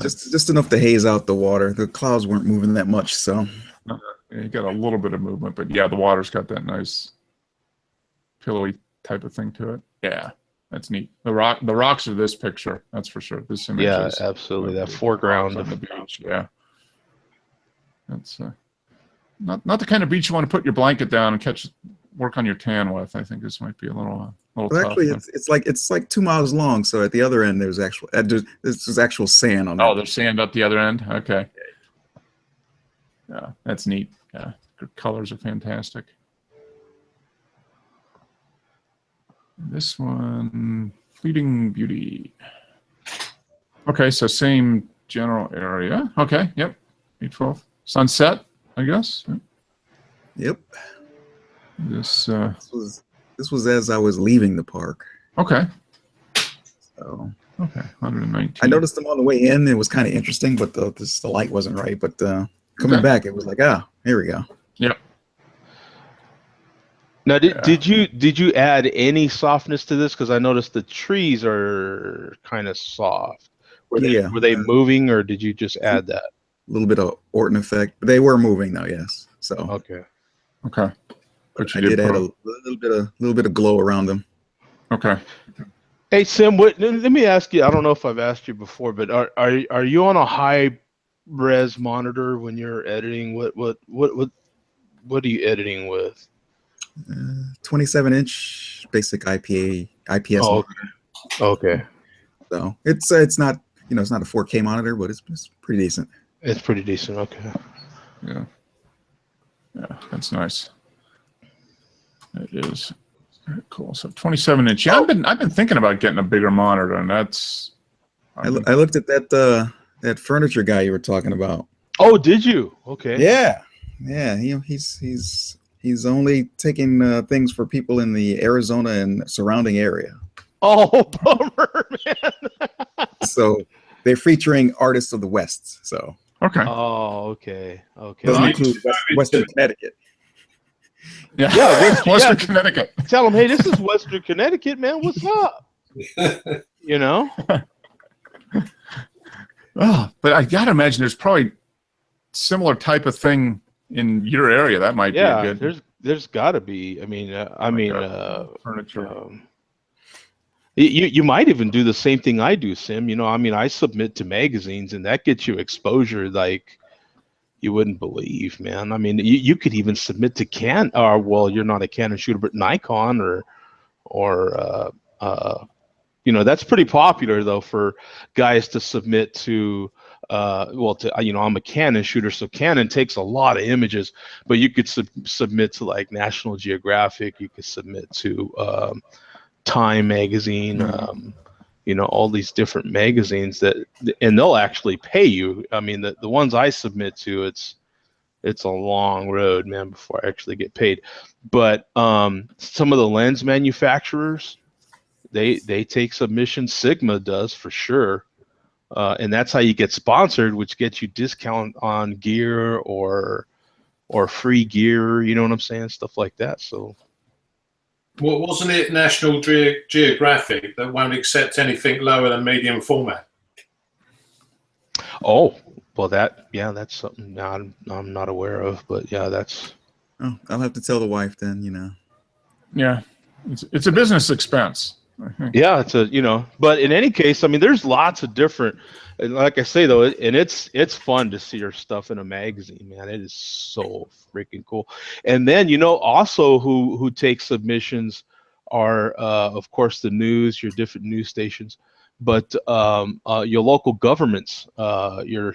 Just enough to haze out the water. The clouds weren't moving that much, so You got a little bit of movement, but yeah, the water's got that nice pillowy type of thing to it. Yeah, that's neat. The rocks are this picture, that's for sure. This image Yeah, is absolutely. That foreground on the beach. Yeah, that's not the kind of beach you want to put your blanket down and work on your tan with. I think this might be a little but tough. actually it's like 2 miles long. So at the other end there's actual sand on it. Oh, there's sand up the other end. Okay. Yeah, that's neat. Yeah, the colors are fantastic. This one, Fleeting Beauty. Okay, so same general area. Okay, yep. 812. Sunset, I guess. Yep. This This was as I was leaving the park. okay. So Okay, 119. I noticed them on the way in. It was kind of interesting, but the light wasn't right. But coming back, it was like, here we go. Yep. Now, did you add any softness to this? Because I noticed the trees are kind of soft. Were they moving, or did you just add that? A little bit of Orton effect, but they were moving though. Yes. So Okay. Okay. But I did add a little bit of glow around them. Okay. Hey Sim, let me ask you. I don't know if I've asked you before, but are you on a high res monitor when you're editing? What are you editing with? 27-inch basic IPS. Oh, okay. So it's not it's not a 4K monitor, but it's pretty decent. It's pretty decent. Okay. Yeah. Yeah, that's nice. It is very cool. So 27-inch. Yeah, I've been thinking about getting a bigger monitor, and that's. I looked at that furniture guy you were talking about. Oh, did you? Okay. Yeah. He's only taking things for people in the Arizona and surrounding area. Oh, bummer, man. So they're featuring artists of the West. So. Okay. Oh, okay. Okay. Doesn't include Western Connecticut. Yeah. Western Connecticut. Tell them, hey, this is Western Connecticut, man. What's up? You know. Oh, but I gotta imagine there's probably similar type of thing in your area. That might be a good. There's got to be. I mean, furniture. You might even do the same thing I do, Sim. You know, I mean, I submit to magazines, and that gets you exposure like you wouldn't believe, man. I mean, you could even submit to you're not a Canon shooter, but Nikon or that's pretty popular though for guys to submit to. I'm a Canon shooter, so Canon takes a lot of images, but you could submit to like National Geographic. You could submit to Time magazine, all these different magazines and they'll actually pay you. I mean, the ones I submit to, it's a long road, man, before I actually get paid. But some of the lens manufacturers, they take submissions. Sigma does for sure. And that's how you get sponsored, which gets you discount on gear or or free gear. You know what I'm saying? Stuff like that. So. Well, wasn't it National Geographic that won't accept anything lower than medium format? Oh, well, that's something I'm not aware of, but yeah, that's. Oh, I'll have to tell the wife then. You know. Yeah, it's a business expense. I think. Yeah, but in any case, I mean, there's lots of different, and like I say though, and it's fun to see your stuff in a magazine, man. It is so freaking cool. And then also who takes submissions are of course the news, your different news stations, but your local governments, your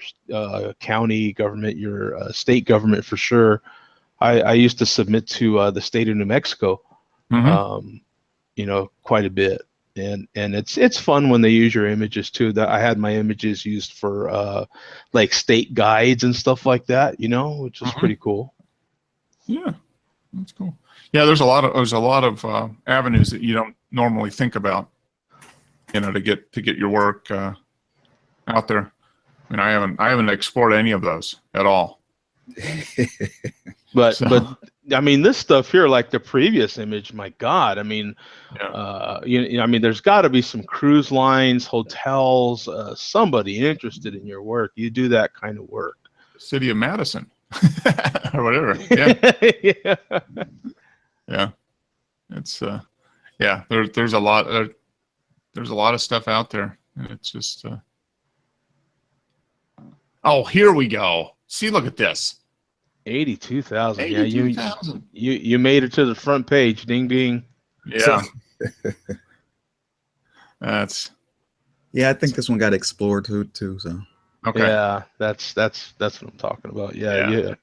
county government, your state government for sure. I used to submit to the state of New Mexico. Mhm. Quite a bit, and it's fun when they use your images too. That I had my images used for like state guides and stuff like that, which is pretty cool. Yeah, that's cool. Yeah, there's a lot of avenues that you don't normally think about, to get your work out there. I mean, I haven't explored any of those at all. But I mean, this stuff here, like the previous image, my God, I mean, yeah. I mean, there's got to be some cruise lines, hotels, somebody interested in your work. You do that kind of work. City of Madison, or whatever. Yeah, yeah. Yeah. It's yeah. There's a lot of stuff out there, and it's just. Oh, here we go. See, look at this. 82,000. 82,000. Yeah, you made it to the front page. Ding ding. Yeah. That's. Yeah, I think this one got explored too. So. Okay. Yeah, that's what I'm talking about. Yeah.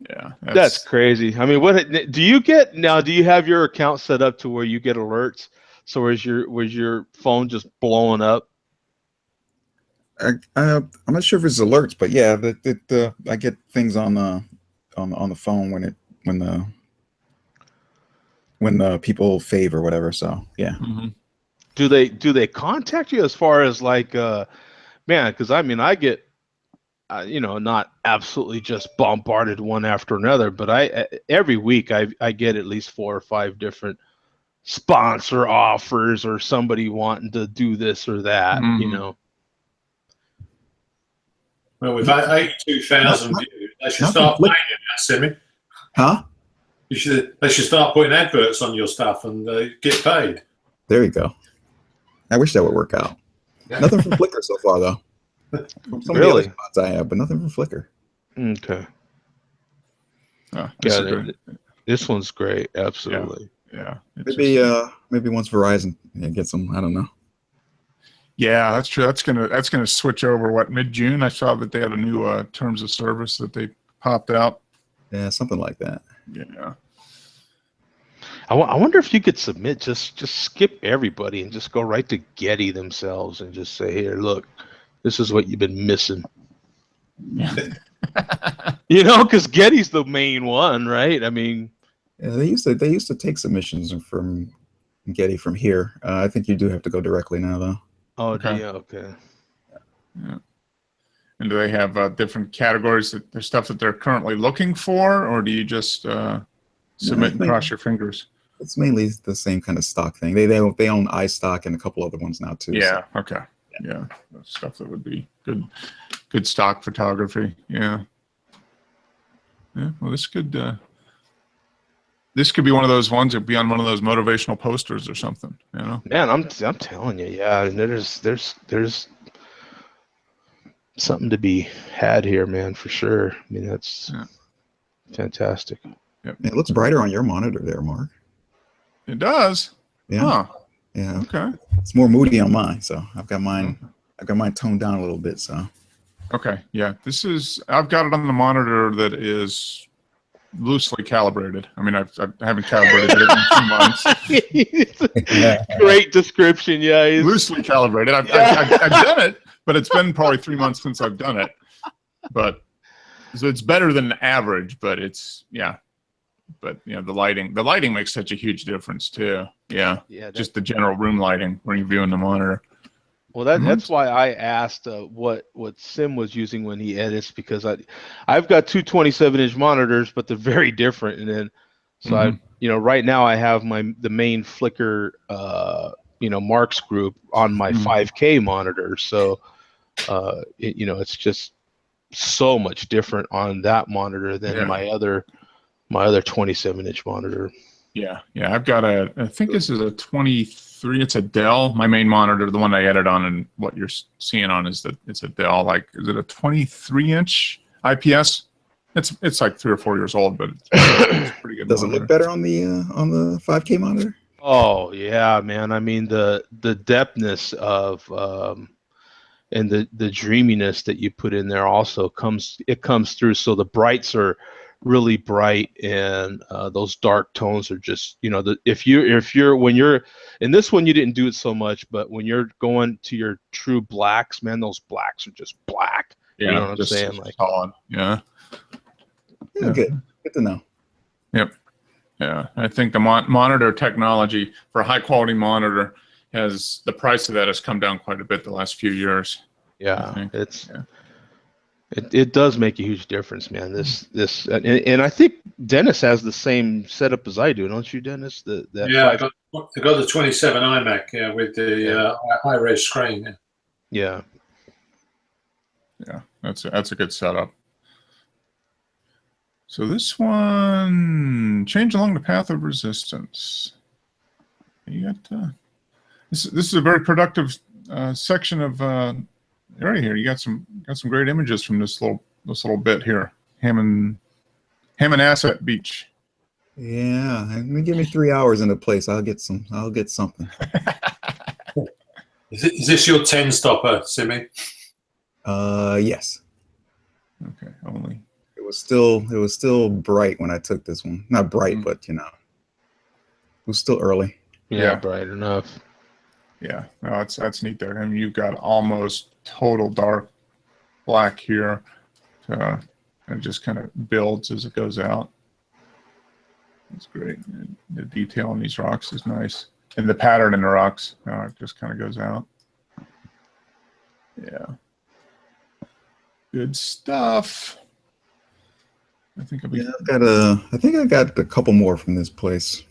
Yeah. That's crazy. I mean, what do you get now? Do you have your account set up to where you get alerts? So was your phone just blowing up? I'm not sure if it's alerts, but yeah, I get things on the phone when the people fave or whatever. So yeah. Mm-hmm. Do they contact you as far as like man? Because I mean, I get not absolutely just bombarded one after another, but every week I get at least 4 or 5 different sponsor offers or somebody wanting to do this or that. Mm-hmm. Well, with 82,000 views, they should start paying you that, Simi. Huh? They should start putting adverts on your stuff and get paid. There you go. I wish that would work out. Yeah. Nothing from Flickr so far, though. From some of the other spots I have, but nothing from Flickr. Okay. Yeah, this one's great. Absolutely. Yeah. Maybe once Verizon gets them, I don't know. Yeah, that's true. That's gonna switch over. Mid-June? I saw that they had a new terms of service that they popped out. Yeah, something like that. Yeah. I wonder if you could submit just skip everybody and just go right to Getty themselves and just say, here, look, this is what you've been missing. Yeah. Because Getty's the main one, right? I mean, yeah, they used to take submissions from Getty from here. I think you do have to go directly now, though. Oh, okay. Yeah, okay. Yeah. And do they have different categories that there's stuff that they're currently looking for, or do you just submit and cross your fingers? It's mainly the same kind of stock thing. They own iStock and a couple other ones now too. Yeah. So. Okay. Yeah. Stuff that would be good stock photography. Yeah. Yeah. Well, this could be one of those ones that would be on one of those motivational posters or something. Man, I'm telling you, yeah. And there's something to be had here, man, for sure. I mean, that's fantastic. Yep. It looks brighter on your monitor there, Mark. It does. Yeah. Huh. Yeah. Okay. It's more moody on mine, so I've got mine toned down a little bit. So. Okay. Yeah. I've got it on the monitor that is loosely calibrated. I mean, I haven't calibrated it in 2 months. Great description. Yeah. Loosely calibrated. I've done it, but it's been probably 3 months since I've done it. But so it's better than average, but but the lighting makes such a huge difference too. Yeah. Yeah. Just the general room lighting when you're viewing the monitor. Well, Mhm. that's why I asked what Sim was using when he edits, because I've got two 27-inch monitors, but they're very different. And then so Mhm. right now I have the main Flickr Marks group on my Mhm. 5K monitor. So it's just so much different on that monitor than Yeah. my other 27-inch monitor. Yeah, I've got I think this is a 23. It's a Dell. My main monitor, the one I edit on, and what you're seeing on it's a Dell. Like, is it a 23-inch IPS? It's like 3 or 4 years old, but it's pretty good. Does it look better on the 5K monitor? Oh yeah, man. I mean the depthness of and the dreaminess that you put in there also comes through. So the brights are really bright, and those dark tones are just if you're when you're in this one, you didn't do it so much, but when you're going to your true blacks, man, those blacks are just black. Yeah, you know what I'm just saying? Like, solid. Yeah. Yeah, good to know. Yep. Yeah, I think the monitor technology for a high quality monitor the price of that has come down quite a bit the last few years. yeah, it does make a huge difference, man. And I think Dennis has the same setup as I do, don't you, Dennis? I got the 27 iMac with the high res screen. Yeah. Yeah, that's a good setup. So this one, change along the path of resistance. You got this is a very productive section of right here. You got some great images from this little bit here. Hammond Asset Beach. Yeah, give me 3 hours in a place. I'll get something. Is this your 10 stopper, Simi? Yes. Okay, only. It was still bright when I took this one. Not bright, but it was still early. Yeah, bright enough. Yeah, no, that's neat there. I mean, you've got almost total dark black here, and it just kind of builds as it goes out. It's great. And the detail on these rocks is nice, and the pattern in the rocks it just kind of goes out. Yeah, good stuff. I think I got a couple more from this place.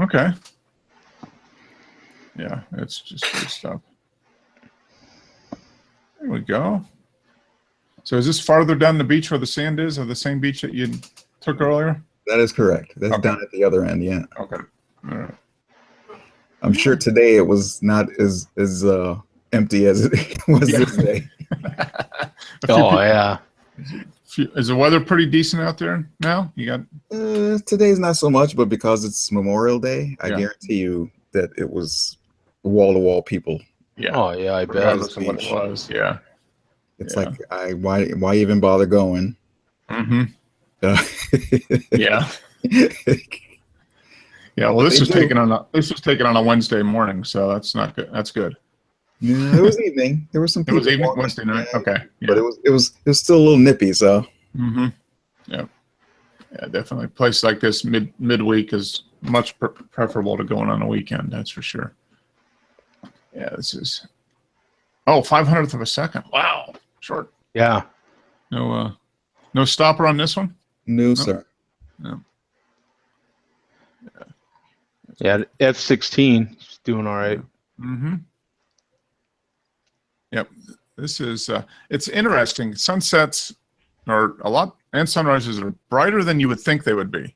Okay. Yeah, it's just good stuff. There we go. So is this farther down the beach where the sand is, or the same beach that you took earlier? That is correct. That's Okay. down at the other end, yeah. Okay. All right. I'm sure today it was not as empty as it was this day. Yeah. Is the weather pretty decent out there now? You got Today's not so much, but because it's Memorial Day, I guarantee you that it was wall-to-wall people. Yeah. Oh yeah, I bet. Regardless of what it was. Yeah. It's like why even bother going? Mm-hmm. Yeah. Yeah. Well, this was taken on a Wednesday morning, so that's not good. That's good. Yeah, it was evening. There was some. It was people evening, walking. Wednesday night. Okay. Yeah. But it was still a little nippy. So. Mm-hmm. Yeah. Yeah, definitely. A place like this midweek is much preferable to going on a weekend. That's for sure. Yeah, this is 500th of a second. Wow, short. Yeah. No stopper on this one. No, sir. No. Yeah, F16 is doing all right. Mm-hmm. Yep. This is it's interesting. Sunsets are a lot, and sunrises are brighter than you would think they would be.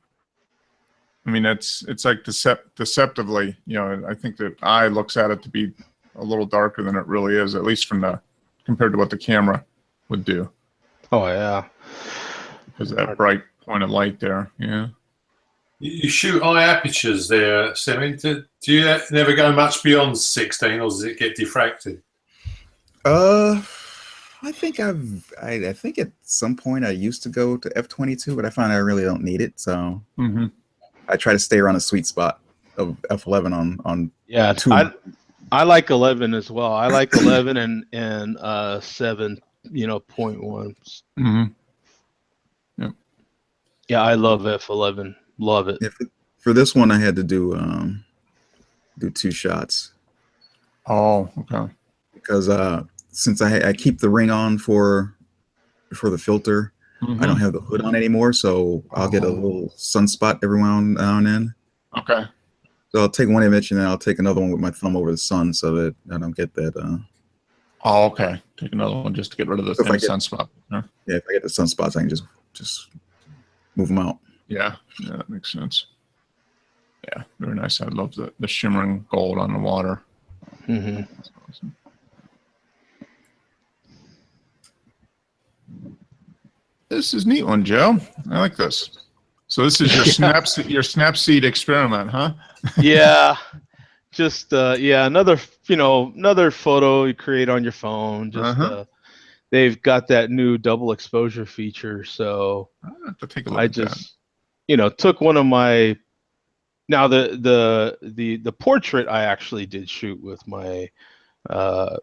I mean, it's like deceptively, I think the eye looks at it to be a little darker than it really is, at least compared to what the camera would do. Oh yeah. Because of that bright point of light there. Yeah. You shoot high apertures there, Simi. Do you never go much beyond 16, or does it get diffracted? I think I think at some point I used to go to f/22, but I find I really don't need it. So I try to stay around a sweet spot of f/11 on. Yeah, 2. I like 11 as well. I like 11 and 7, 0.1. Mm-hmm. Yep. Yeah, I love f/11. Love it. Yeah, for this one, I had to do 2 shots. Oh, okay. because since I keep the ring on for the filter, I don't have the hood on anymore, so I'll get a little sunspot every now and then. Okay. So I'll take one image and then I'll take another one with my thumb over the sun so that I don't get that. Oh, okay. Take another one just to get rid of the sunspot. Huh? Yeah, if I get the sunspots, I can just move them out. Yeah, that makes sense. Yeah, very nice. I love the shimmering gold on the water. That's awesome. This is a neat one, Joe. I like this. So this is your Snapseed experiment, huh? Yeah, just another photo you create on your phone. Just they've got that new double exposure feature, so have to take a look at that. Took one of my. Now the portrait I actually did shoot with my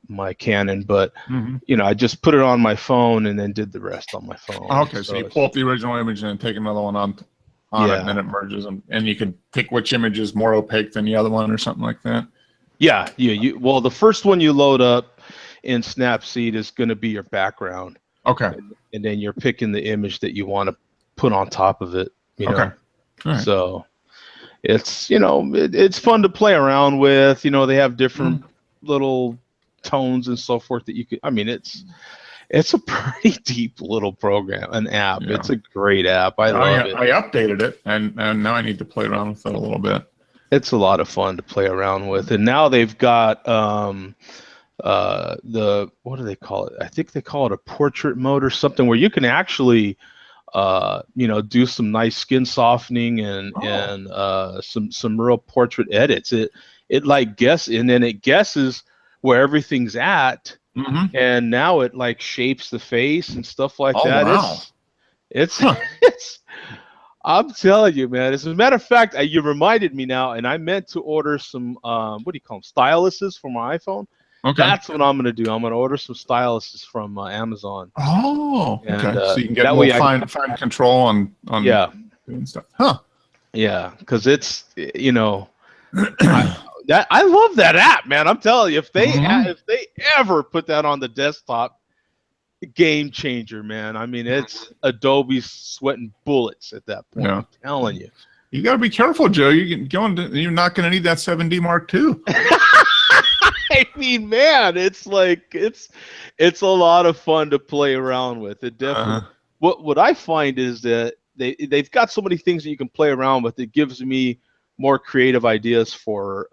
my Canon, but I just put it on my phone and then did the rest on my phone. Okay, so you pull up the original image and then take another one on it, and then it merges them, and you can pick which image is more opaque than the other one or something like that. Yeah. Well, the first one you load up in Snapseed is going to be your background. Okay. And then you're picking the image that you want to put on top of it. Okay. All right. So it's it's fun to play around with. They have different little tones and so forth that you could. I mean, it's a pretty deep little program, an app. Yeah. It's a great app. I love it. I updated it, and now I need to play around with it a little bit. It's a lot of fun to play around with, and now they've got what do they call it? I think they call it a portrait mode or something, where you can actually do some nice skin softening and some real portrait edits. It like guesses where everything's at. And now it like shapes the face and stuff like that. Wow. It's I'm telling you, man. As a matter of fact, you reminded me now, and I meant to order some what do you call them, styluses for my iPhone. Okay. That's what I'm gonna do. I'm gonna order some styluses from Amazon. Oh, okay. And, so you can get more fine control on doing stuff. Huh. Yeah, because it's I love that app, man. I'm telling you, if they ever put that on the desktop, game changer, man. I mean, it's Adobe sweating bullets at that point. Yeah. I'm telling you. You got to be careful, Joe. You're not going to need that 7D Mark II. I mean, man, it's like it's a lot of fun to play around with. It definitely. What I find is that they've got so many things that you can play around with. It gives me more creative ideas for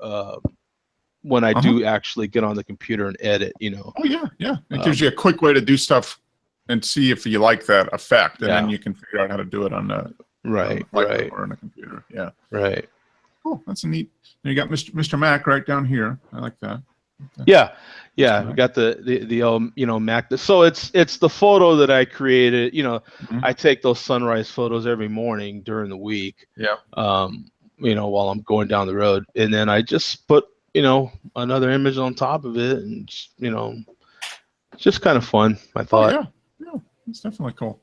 when I do actually get on the computer and edit, Oh yeah. It gives you a quick way to do stuff and see if you like that effect, and then you can figure out how to do it on the right or on a computer. Yeah. Right. Cool. That's a neat. You got Mr. Mac right down here. I like that. Yeah. We got the Mac. So it's the photo that I created. I take those sunrise photos every morning during the week. Yeah. While I'm going down the road, and then I just put another image on top of it, and it's just kind of fun, I thought. Yeah, it's definitely cool.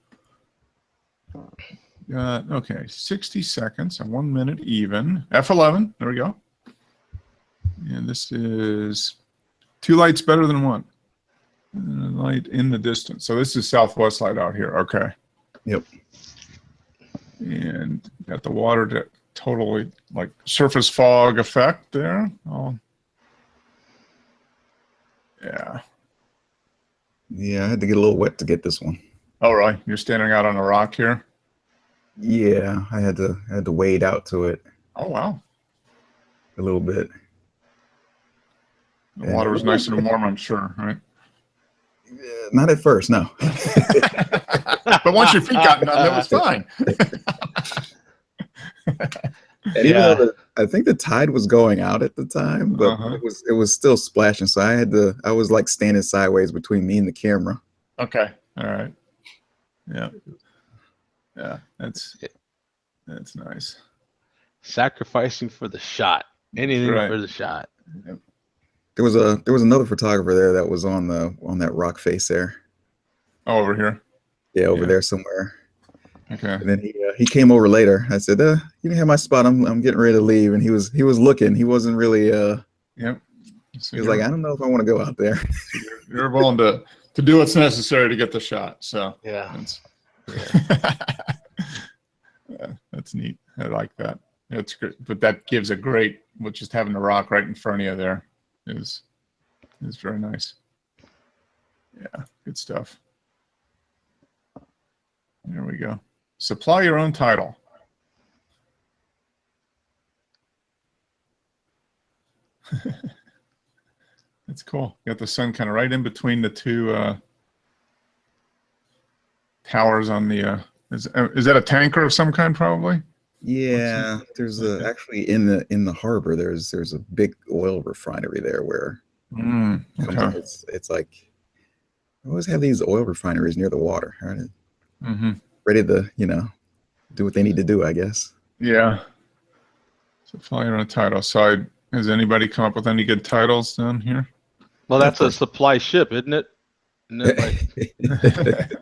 Okay, 60 seconds and 1 minute even. F11, there we go. And this is 2 lights better than 1. Light in the distance. So this is southwest light out here. Okay. Yep. And got the water to totally like surface fog effect there. Yeah, I had to get a little wet to get this one. Oh, right. You're standing out on a rock here? Yeah, I had to wade out to it. Oh, wow. A little bit. The water was nice and warm, I'm sure, right? Not at first, no. But once your feet got numb, it was fine. And even though I think the tide was going out at the time, but it was still splashing. So I was like standing sideways between me and the camera. Okay. All right. Yeah. Yeah. That's nice. Sacrificing for the shot. Anything for the shot. Yep. There was another photographer there that was on that rock face there. Oh, over here. Yeah, over there somewhere. Okay. And then he came over later. I said, "You can have my spot. I'm getting ready to leave." And he was looking. He wasn't really. Yep. So He was like, I don't know if I want to go out there. you're willing to do what's necessary to get the shot. So Yeah. that's, yeah, that's neat. I like that. That's good. But that gives a great, just having the rock right in front of you there is very nice. Yeah, good stuff. There we go. Supply your own title. That's cool. You got the sun kind of right in between the two towers on the. Is that a tanker of some kind, probably? Yeah, there's actually in the harbor. There's a big oil refinery there where Okay. it's like I always have these oil refineries near the water, right? Mm-hmm. Ready to do what they need to do, I guess. Yeah. Supply your own title. So has anybody come up with any good titles down here? Well, that's a supply ship, isn't it? Isn't it like,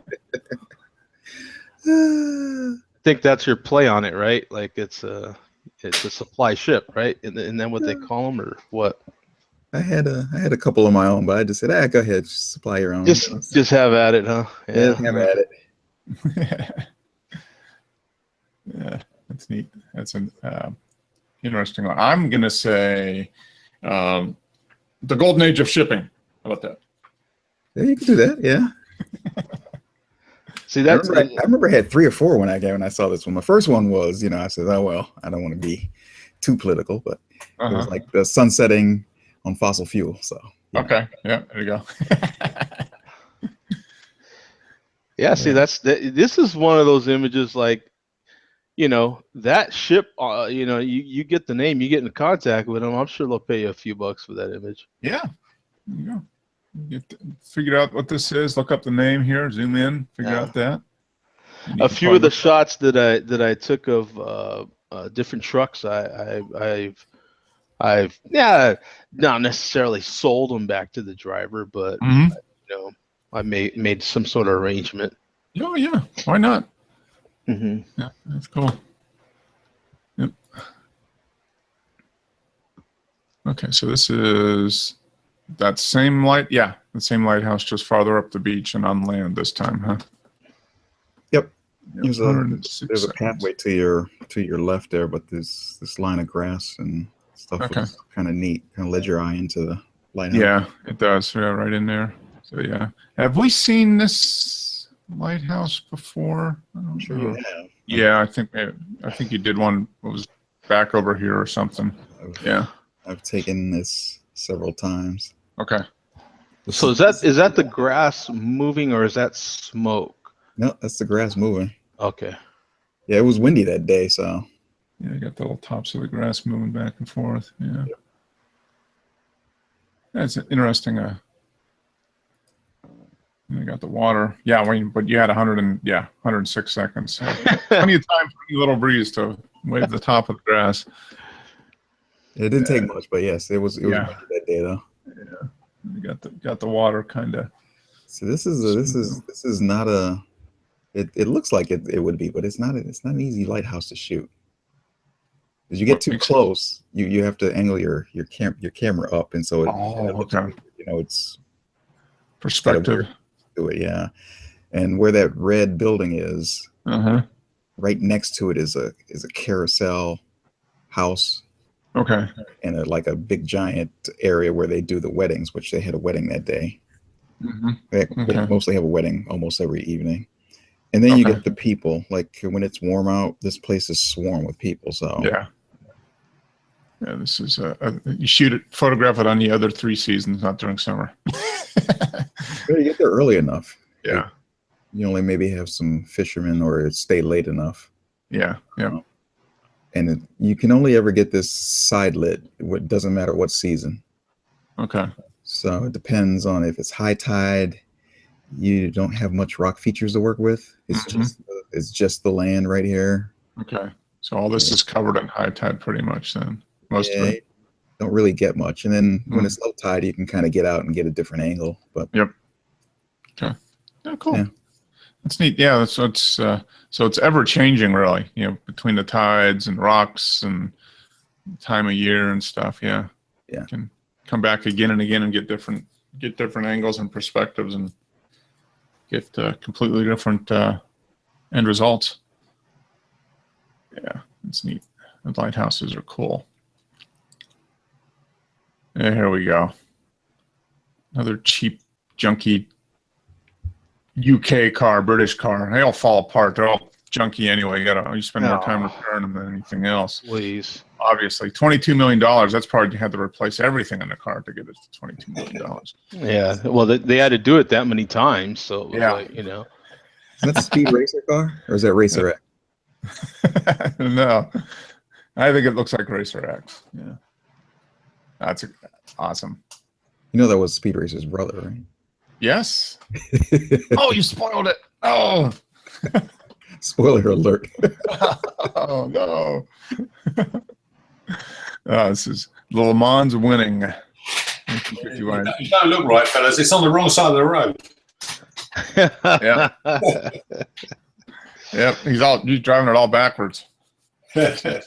I think that's your play on it, right? Like it's a supply ship, right? Isn't that what they call them, or what? I had a couple of my own, but I just said, go ahead, supply your own. Just have at it, huh? Yeah, have at it. Yeah, that's neat. That's an interesting one. I'm gonna say the golden age of shipping. How about that? Yeah, you can do that. Yeah. See, that's I remember I had 3 or 4 when I saw this one. My first one was, I said, oh well, I don't want to be too political, but it was like the sunsetting on fossil fuel. So okay, yeah, there you go. yeah. See, this is one of those images, like, that ship. You get the name, you get in contact with them. I'm sure they'll pay you a few bucks for that image. Yeah, there you go. Figure out what this is. Look up the name here. Zoom in. Figure out that. A few of the shots that I took of different trucks, I've not necessarily sold them back to the driver, but I made some sort of arrangement. Oh yeah, why not? Mm-hmm. Yeah, that's cool. Yep. Okay, so this is that same light. Yeah, the same lighthouse, just farther up the beach and on land this time, huh? Yep. Yep, There's a pathway to your left there, but this line of grass and stuff is kind of neat. Kind of led your eye into the lighthouse. Yeah, it does. Yeah, right in there. So yeah, have we seen this lighthouse before? I'm sure you have. Yeah, I think you did one. It was back over here or something. I've taken this several times. Okay. So is that the grass moving, or is that smoke? No, that's the grass moving. Okay. Yeah, it was windy that day, so. Yeah, you got the little tops of the grass moving back and forth. Yeah. Yep. That's interesting. You got the water. Yeah, but you had 106 seconds. Plenty of time for a little breeze to wave the top of the grass. It didn't take much, but yes, it was windy that day though. Yeah, you got the water kind of. So this is not a. It looks like it would be, but it's not an easy lighthouse to shoot. As you get too close, you have to angle your camera up, and so it's perspective. To it, yeah. And where that red building is, right next to it is a carousel house. Okay. And like a big giant area where they do the weddings, which they had a wedding that day. They mostly have a wedding almost every evening. And then you get the people. Like when it's warm out, this place is swarmed with people. So yeah, this is you photograph it on the other 3 seasons, not during summer. You get there early enough. Yeah. Like, you only maybe have some fishermen or stay late enough. Yeah. Yeah. And you can only ever get this side lit. It doesn't matter what season. Okay. So it depends on if it's high tide. You don't have much rock features to work with. It's just the land right here. Okay. So all this is covered in high tide pretty much then. Most of it. Don't really get much. And then when it's low tide, you can kind of get out and get a different angle. But yep. Okay. Oh, cool. Yeah. That's neat. Yeah. So it's ever changing really, between the tides and rocks and time of year and stuff. Yeah. Yeah. come back again and again and get different angles and perspectives and get completely different end results. Yeah, it's neat. The lighthouses are cool. Yeah, here we go. Another cheap, junky UK car, British car. They all fall apart. They're all junky anyway. You spend more time repairing them than anything else. Please. Obviously, $22 million. That's probably you had to replace everything in the car to get it to $22 million. Yeah. Well, they had to do it that many times, so it was like, Is that a Speed Racer car or is that Racer X? No, I think it looks like Racer X. Yeah, that's awesome. You know that was Speed Racer's brother, right? Yes. Oh, you spoiled it. Oh. Spoiler alert. Oh no. This is Le Mans winning. You don't look right, fellas. It's on the wrong side of the road. Yeah. Yep. He's driving it all backwards. That's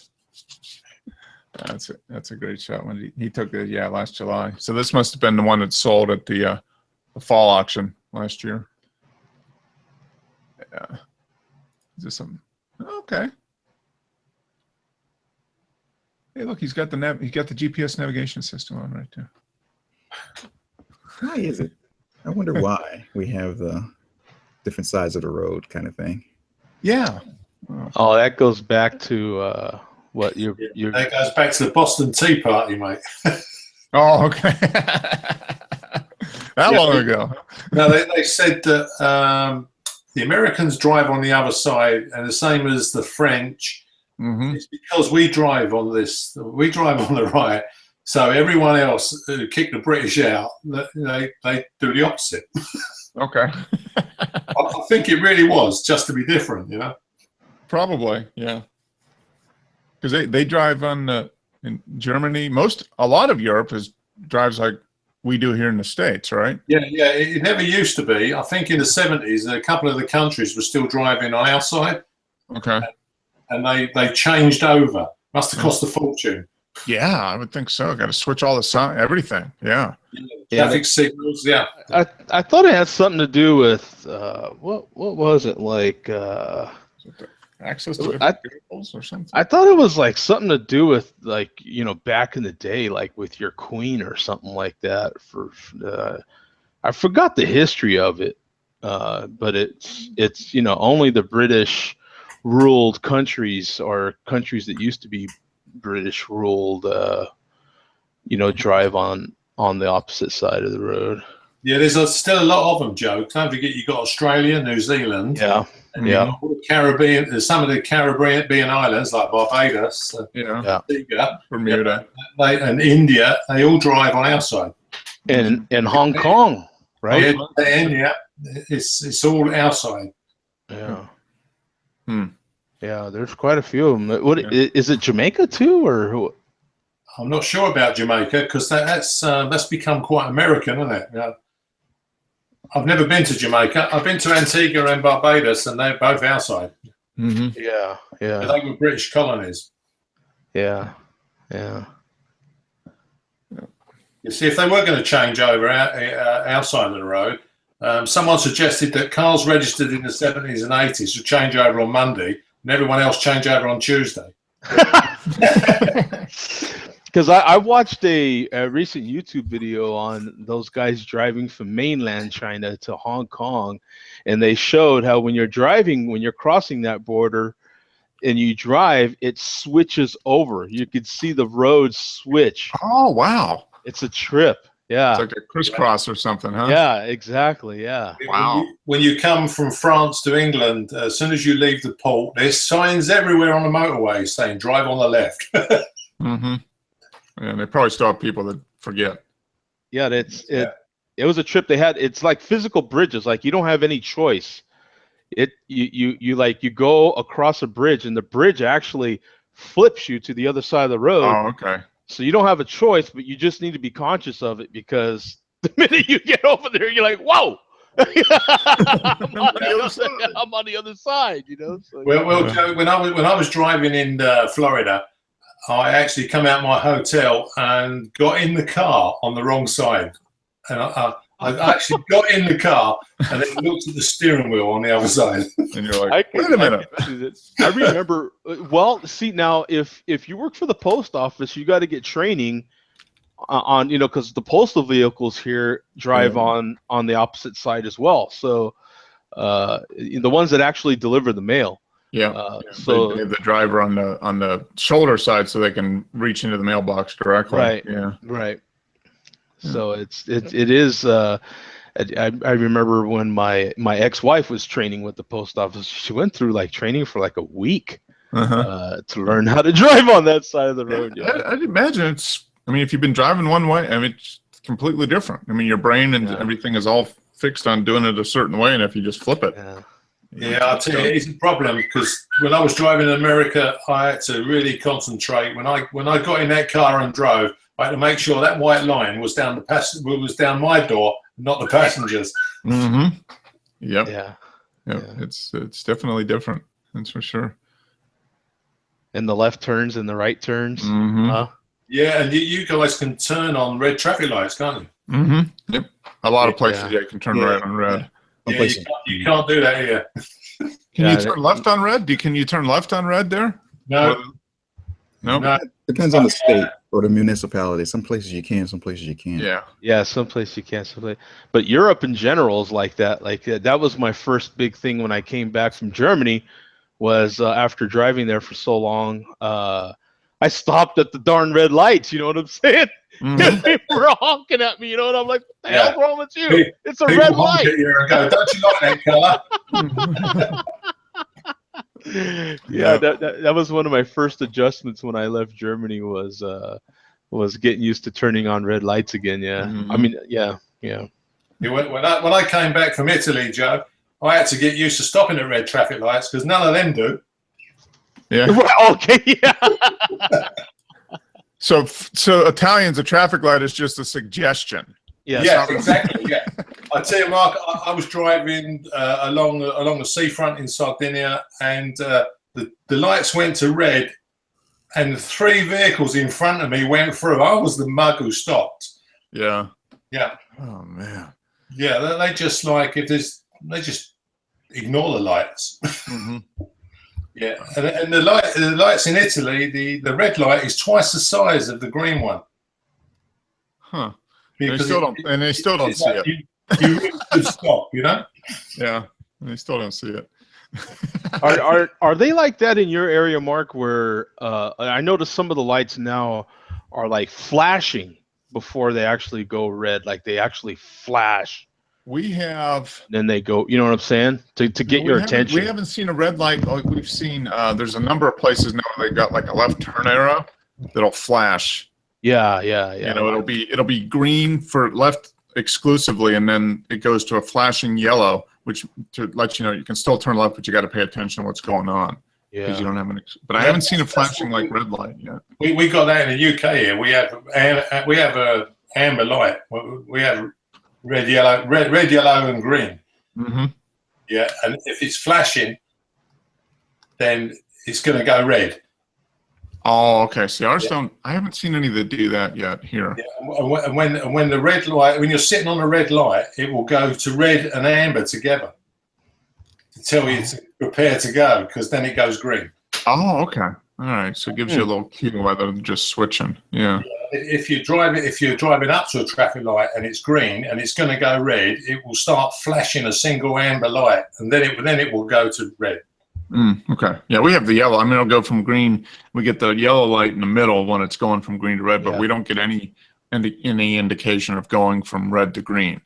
a great shot when he took it. Yeah, last July. So this must have been the one that sold at the fall auction last year. Yeah. Is this something? Okay. Hey, look, he's got the GPS navigation system on right there. Why is it? I wonder why we have the different sides of the road kind of thing. Yeah. Oh, that goes back to what your That goes back to the Boston Tea Party, mate. Oh, okay. That long ago. No, they said that the Americans drive on the other side, and the same as the French. Mm-hmm. It's because we drive on the right. So everyone else who kicked the British out, they do the opposite. Okay. I think it really was just to be different, Probably, yeah. Because they drive on in Germany. A lot of Europe drives like we do here in the States, right? Yeah. It never used to be. I think in the 70s, a couple of the countries were still driving on our side. Okay. And they changed over. Must have cost a fortune. Yeah, I would think so. Got to switch all the everything. Yeah. Traffic signals. Yeah. I thought it had something to do with what was it like? Access to different vehicles or something. I thought it was like something to do with like back in the day, like with your queen or something like that. I forgot the history of it, but it's only the British ruled countries or countries that used to be British ruled drive on the opposite side of the road. Yeah, there's still a lot of them, Joe. Don't forget you got Australia, New Zealand. Yeah. And all the Caribbean. There's some of the Caribbean islands like Barbados, Bermuda, and India. They all drive on our side. And Hong Kong, right? Yeah, it's all our side. Yeah. Hmm. Yeah, there's quite a few of them. Is it Jamaica too, or who? I'm not sure about Jamaica because that's become quite American, isn't it? I've never been to Jamaica. I've been to Antigua and Barbados, and they're both our side. Mm-hmm. Yeah. They were British colonies. Yeah. You see, if they were going to change over our side of the road, someone suggested that cars registered in the 70s and 80s should change over on Monday, and everyone else change over on Tuesday. Because I watched a recent YouTube video on those guys driving from mainland China to Hong Kong, and they showed how when you're crossing that border and you drive, it switches over. You could see the road switch. Oh, wow. It's a trip. Yeah. It's like a crisscross or something, huh? Yeah, exactly. Yeah. Wow. When you come from France to England, as soon as you leave the port, there's signs everywhere on the motorway saying drive on the left. Mm-hmm. And they probably still have people that forget. Yeah, it was a trip they had. It's like physical bridges. Like you don't have any choice. You go across a bridge, and the bridge actually flips you to the other side of the road. Oh, okay. So you don't have a choice, but you just need to be conscious of it because the minute you get over there, you're like, whoa. I'm on the other side, So, Well, Joe, when I was driving in Florida, I actually come out my hotel and got in the car on the wrong side. And I actually got in the car and then looked at the steering wheel on the other side. And you're like, wait a minute. I remember. Well, see now, if you work for the post office, you got to get training on, because the postal vehicles here drive on the opposite side as well. So the ones that actually deliver the mail. Yeah. So they have the driver on the shoulder side so they can reach into the mailbox directly. Right. Yeah. Right. So it is. I remember when my ex-wife was training with the post office. She went through training for a week to learn how to drive on that side of the road. Yeah. I'd imagine if you've been driving one way, it's completely different. Your brain and everything is all fixed on doing it a certain way, and if you just flip it. Yeah, I'll tell you, it's a problem because when I was driving in America, I had to really concentrate. When I got in that car and drove, I had to make sure that white line was down my door, not the passengers. Mm-hmm. Yep. Yeah. It's definitely different. That's for sure. And the left turns and the right turns. Mm-hmm. Yeah, and you guys can turn on red traffic lights, can't you? Mm-hmm. Yep. A lot of places you can turn right on red. Yeah, you can't do that here. Can you turn left on red? Can you turn left on red there? No. No. Depends on the state or the municipality. Some places you can, some places you can't. Yeah. Yeah, some places you can't. But Europe in general is like that. That was my first big thing when I came back from Germany. Was after driving there for so long, I stopped at the darn red lights. You know what I'm saying? Mm-hmm. People were honking at me. And I'm like, what the hell's wrong with you? It's a People red honk light. at you and go, don't you like that colour? Yeah, that was one of my first adjustments when I left Germany was getting used to turning on red lights again. Yeah, Mm-hmm. When I came back from Italy, Joe, I had to get used to stopping at red traffic lights because none of them do. Yeah. Well, okay. Yeah. So Italians, a traffic light is just a suggestion. Yes. Yeah, exactly. Yeah, I tell you, Mark, I was driving along the seafront in Sardinia, and the lights went to red, and 3 vehicles in front of me went through. I was the mug who stopped. Yeah. Yeah. Oh man. Yeah, they just they just ignore the lights. Mm-hmm. Yeah, and the lights in Italy, the red light is twice the size of the green one. Huh. Because they still don't see it. You really should stop, Yeah, they still don't see it. Are they like that in your area, Mark? Where I notice some of the lights now are flashing before they actually go red, they actually flash. We have. Then they go. You know what I'm saying? To get your attention. We haven't seen a red light. We've seen. There's a number of places now where they got a left turn arrow that'll flash. Yeah. It'll be green for left exclusively, and then it goes to a flashing yellow, which to let you know you can still turn left, but you got to pay attention to what's going on. Yeah. Because you don't have but I haven't seen it flashing like red light yet. We got that in the UK here. We have a amber light. We have red, yellow, and green. Mm-hmm. Yeah, and if it's flashing, then it's going to go red. Oh, okay. See, ours don't. I haven't seen any that do that yet here. Yeah, and when the red light, when you're sitting on a red light, it will go to red and amber together to tell you to prepare to go, because then it goes green. Oh, okay. All right. So it gives you a little cue rather than just switching. Yeah. If you're driving up to a traffic light and it's green and it's going to go red, it will start flashing a single amber light, and then it will go to red. Okay. Yeah, we have the yellow. It'll go from green. We get the yellow light in the middle when it's going from green to red, but we don't get any indication of going from red to green.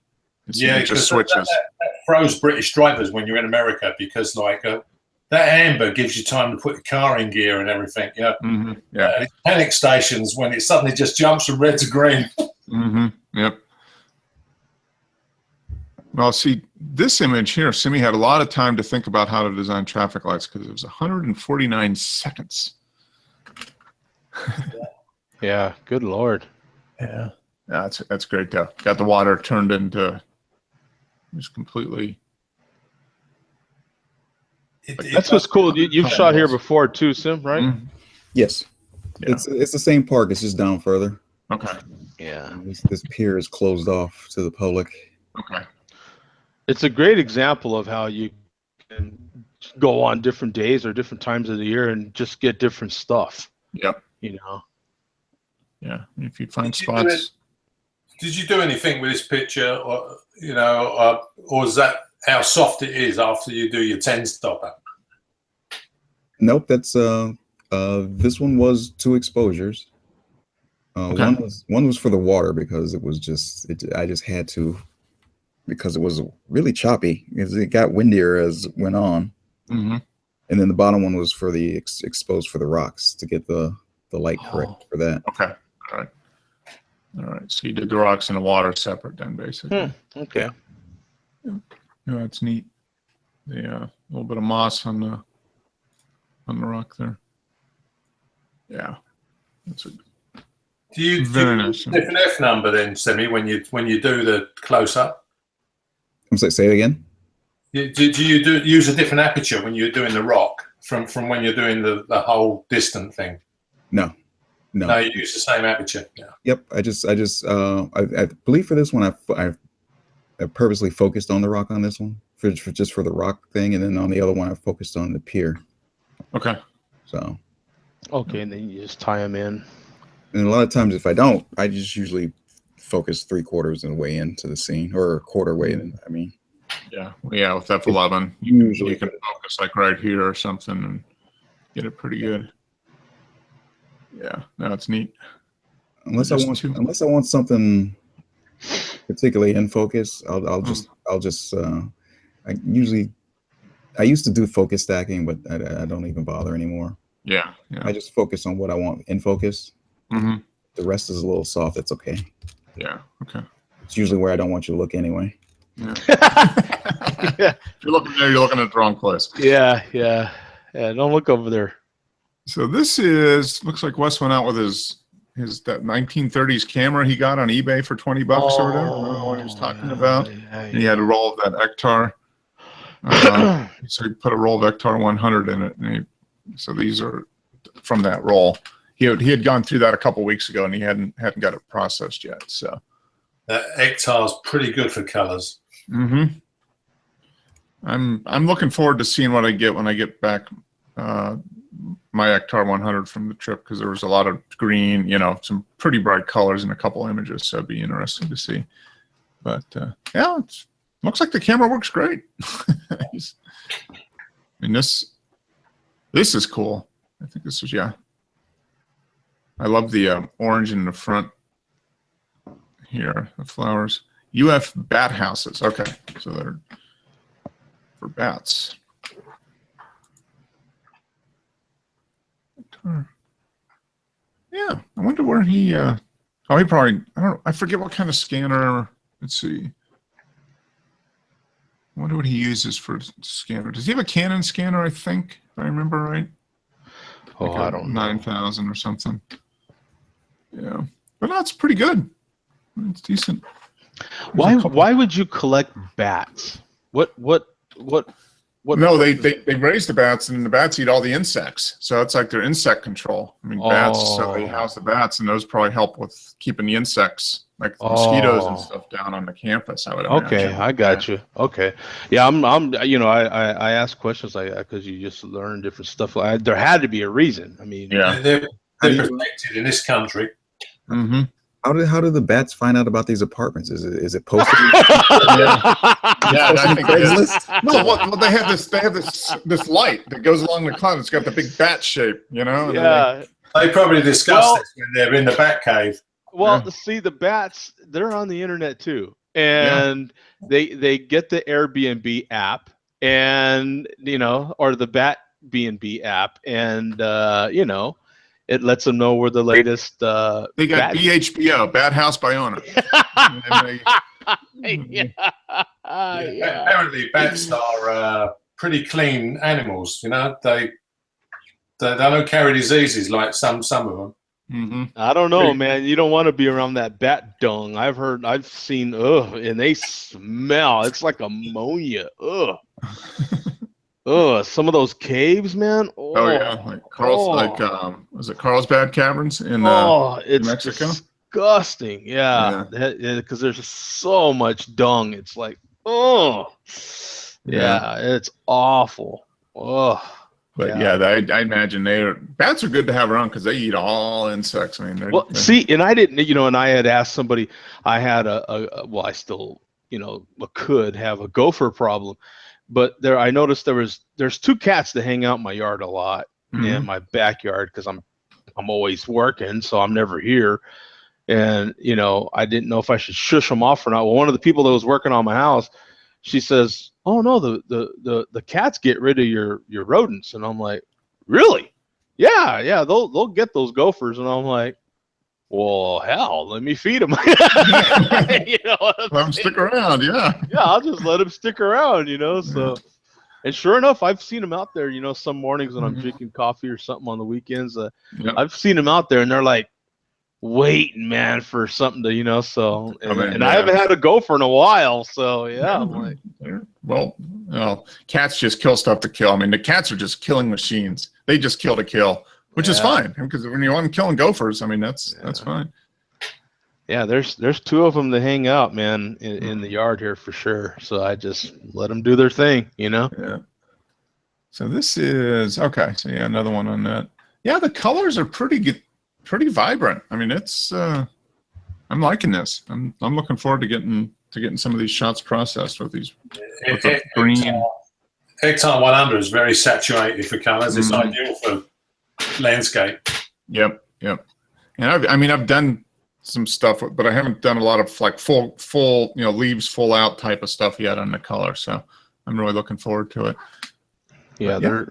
It just switches. That throws British drivers when you're in America, because that amber gives you time to put the car in gear and everything. Mm-hmm. Yeah. And it's panic stations when it suddenly just jumps from red to green. Mm-hmm. Yep. Well, see, this image here, Simi had a lot of time to think about how to design traffic lights because it was 149 seconds. Yeah, good Lord. Yeah. That's great, though. Got the water turned into just completely. That's what's cool. You've shot here before, too, Sim, right? Mm-hmm. Yes. Yeah. It's the same park. It's just down further. Okay. Yeah. This pier is closed off to the public. Okay. It's a great example of how you can go on different days or different times of the year and just get different stuff. Yep. You know. Yeah. If you find Did you do spots. Did you do anything with this picture, or or is that how soft it is after you do your 10 stopper? Nope, that's this one was 2 exposures. Okay. One was for the water because it was I just had to, because it was really choppy because it got windier as it went on. Mm-hmm. And then the bottom one was for the exposed for the rocks to get the light correct for that. Okay. All right. All right. So you did the rocks and the water separate then, basically. Okay. Yeah, that's neat. The little bit of moss on the rock there. Yeah. That's a Do you very do nice. different F number then, Semi, when you do the close up? I'm sorry, say it again. Do you use a different aperture when you're doing the rock from when you're doing the whole distant thing? No. No, you use the same aperture. Yeah. Yep. I believe for this one I purposely focused on the rock on this one for the rock thing, and then on the other one I focused on the pier. Okay. So. Okay, and then you just tie them in. And a lot of times, if I don't, I just usually focus 3/4 of the way into the scene, or a quarter way in. I mean, Yeah. Yeah. With F11, usually you can focus like right here or something and get it pretty good. Yeah. No, it's neat. unless I want something particularly in focus, I used to do focus stacking, but I don't even bother anymore. Yeah. Yeah. I just focus on what I want in focus. Mm-hmm. The rest is a little soft. It's okay. Yeah. Okay. It's usually where I don't want you to look anyway. Yeah. Yeah. If you're looking there, you're looking at the wrong place. Yeah. Don't look over there. So this looks like Wes went out with his that 1930s camera he got on eBay for $20 or whatever. Remember what he was talking about? And he had a roll of that Ektar. So he put a roll of Ektar 100 in it. And so these are from that roll. He had gone through that a couple weeks ago, and he hadn't got it processed yet. So That Ektar's pretty good for colors. mm-hmm. I'm looking forward to seeing what I get when I get back my Ektar 100 from the trip, because there was a lot of green, some pretty bright colors in a couple images. So it'd be interesting to see. But yeah, it looks like the camera works great. And this is cool. I think this is, yeah. I love the orange in the front here, the flowers. UF bat houses. Okay, so they're for bats. Yeah, I wonder where he. He probably. I don't know. I forget what kind of scanner. Let's see. I wonder what he uses for scanner. Does he have a Canon scanner? I think, if I remember right. Oh, Like I don't know. 9,000 or something. Yeah, but that's pretty good. It's decent. Why would you collect bats? What? No, they raise the bats, and the bats eat all the insects. So it's like their insect control. I mean, bats. So they house the bats, and those probably help with keeping the insects, like the mosquitoes and stuff, down on the campus. I would imagine. Okay, I got you. Okay, yeah, I'm I ask questions like that because you just learn different stuff. There had to be a reason. I mean, Yeah. They're protected in this country. Mm-hmm. How do the bats find out about these apartments? Is it posted? Yeah, I think it is. Craigslist? No, well, they have this light that goes along the cloud. It's got the big bat shape, and then Yeah. They probably discuss Well- this when they're in the bat cave. Well, Yeah. see, the bats, they're on the internet too, and they get the Airbnb app, and or the Bat B&B app, and it lets them know where the latest. they got bat- BHBO, Bat House by Owner. And then Yeah. Yeah. Apparently, bats are pretty clean animals. They don't carry diseases like some of them. Mm-hmm. I don't know, man. You don't want to be around that bat dung. I've seen, and they smell. It's like ammonia. Ugh. Oh, some of those caves, man. Oh yeah, like Carl's, like was it Carlsbad Caverns in it's Mexico? disgusting. Yeah, because there's just so much dung. It's like, yeah, it's awful. Oh, but I imagine bats are good to have around because they eat all insects. I mean, see, and I didn't, and I had asked somebody. I had well, I still, could have a gopher problem. But I noticed there's 2 cats that hang out in my yard a lot, in my backyard, because I'm always working, so I'm never here. And I didn't know if I should shush them off or not. Well, one of the people that was working on my house, she says, "Oh no, the cats get rid of your rodents." And I'm like, "Really? Yeah, they'll get those gophers." And I'm like, well, hell, let me feed them. Let them stick around, yeah. Yeah, I'll just let them stick around, So, and sure enough, I've seen them out there. Some mornings when I'm drinking coffee or something on the weekends, I've seen them out there, and they're like waiting, man, for something to, So, and I haven't had a gopher in a while, so yeah. I'm like, well, cats just kill stuff to kill. I mean, the cats are just killing machines. They just kill to kill. Which is fine, because when you want them killing gophers, I mean, that's fine. Yeah, there's 2 of them that hang out, man, in the yard here for sure. So I just let them do their thing, Yeah. So this is okay. So yeah, another one on that. Yeah, the colors are pretty vibrant. I mean, it's I'm liking this. I'm looking forward to getting some of these shots processed with these with the green. Hectare 100 is very saturated for colors. It's ideal for landscape. Yep. And I've done some stuff, but I haven't done a lot of like full leaves full out type of stuff yet on the color. So I'm really looking forward to it. Yeah,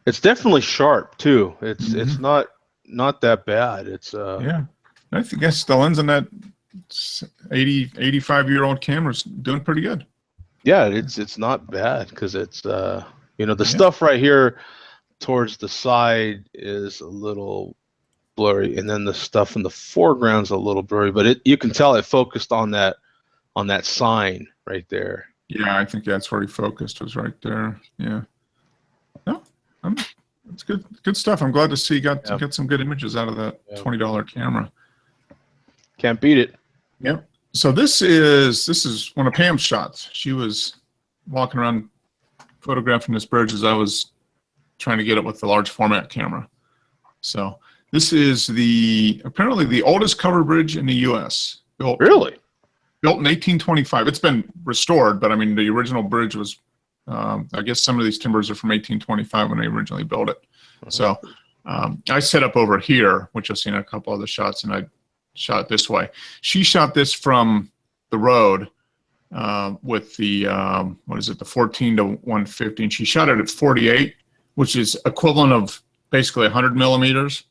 it's definitely sharp too. It's not that bad. It's I guess the lens on that 85-year-old camera's doing pretty good. Yeah, it's not bad because it's the stuff right here towards the side is a little blurry, and then the stuff in the foreground's a little blurry, but you can tell it focused on that sign right there. Yeah, I think that's where he focused, was right there. Yeah. No, it's good stuff. I'm glad to see you got some good images out of that $20 camera. Can't beat it. Yep. So this is one of Pam's shots. She was walking around photographing this bridge as I was trying to get it with the large format camera. So this is apparently the oldest covered bridge in the U.S. Really? Built in 1825. It's been restored, but I mean the original bridge was, I guess some of these timbers are from 1825 when they originally built it. So I set up over here, which I've seen a couple other shots, and I shot it this way. She shot this from the road with the the 14 to 150, and she shot it at 48. Which is equivalent of basically 100 millimeters.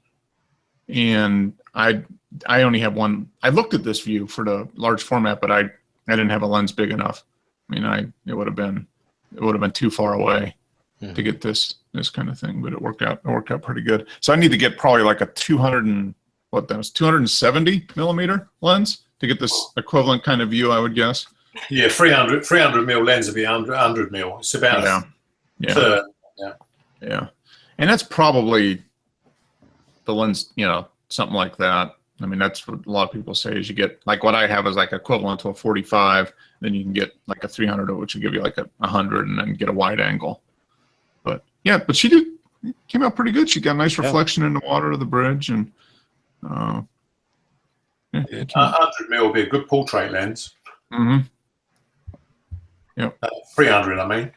And I only have one. I looked at this view for the large format, but I didn't have a lens big enough. I mean, it would have been too far away to get this kind of thing, but it worked out pretty good. So I need to get probably like a 270 millimeter lens to get this equivalent kind of view, I would guess. Yeah, 300 mil lens would be 100 mil. It's about a third. Yeah, and that's probably the lens, something like that. I mean, that's what a lot of people say is you get, like what I have is like equivalent to a 45, then you can get like a 300, which will give you like a 100 and then get a wide angle. But yeah, but she came out pretty good. She got a nice reflection in the water of the bridge. And 100 mil would be a good portrait lens. Yep. 300, I mean,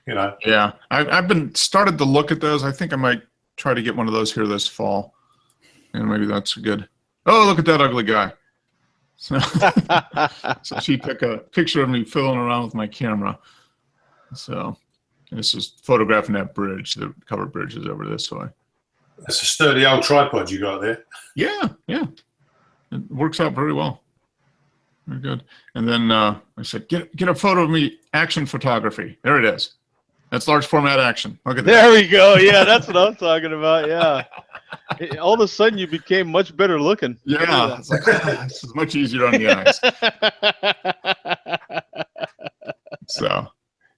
Yeah, I've started to look at those. I think I might try to get one of those here this fall, and maybe that's good. Oh, look at that ugly guy. So she took a picture of me fiddling around with my camera. So this is photographing that bridge. The covered bridge is over this way. That's a sturdy old tripod you got there. Yeah. It works out very well. Very good. And then I said, get a photo of me, action photography. There it is. That's large format action. Look at that. There we go. Yeah, that's what I'm talking about. Yeah. All of a sudden, you became much better looking. Yeah. It's like, this is much easier on the eyes. So,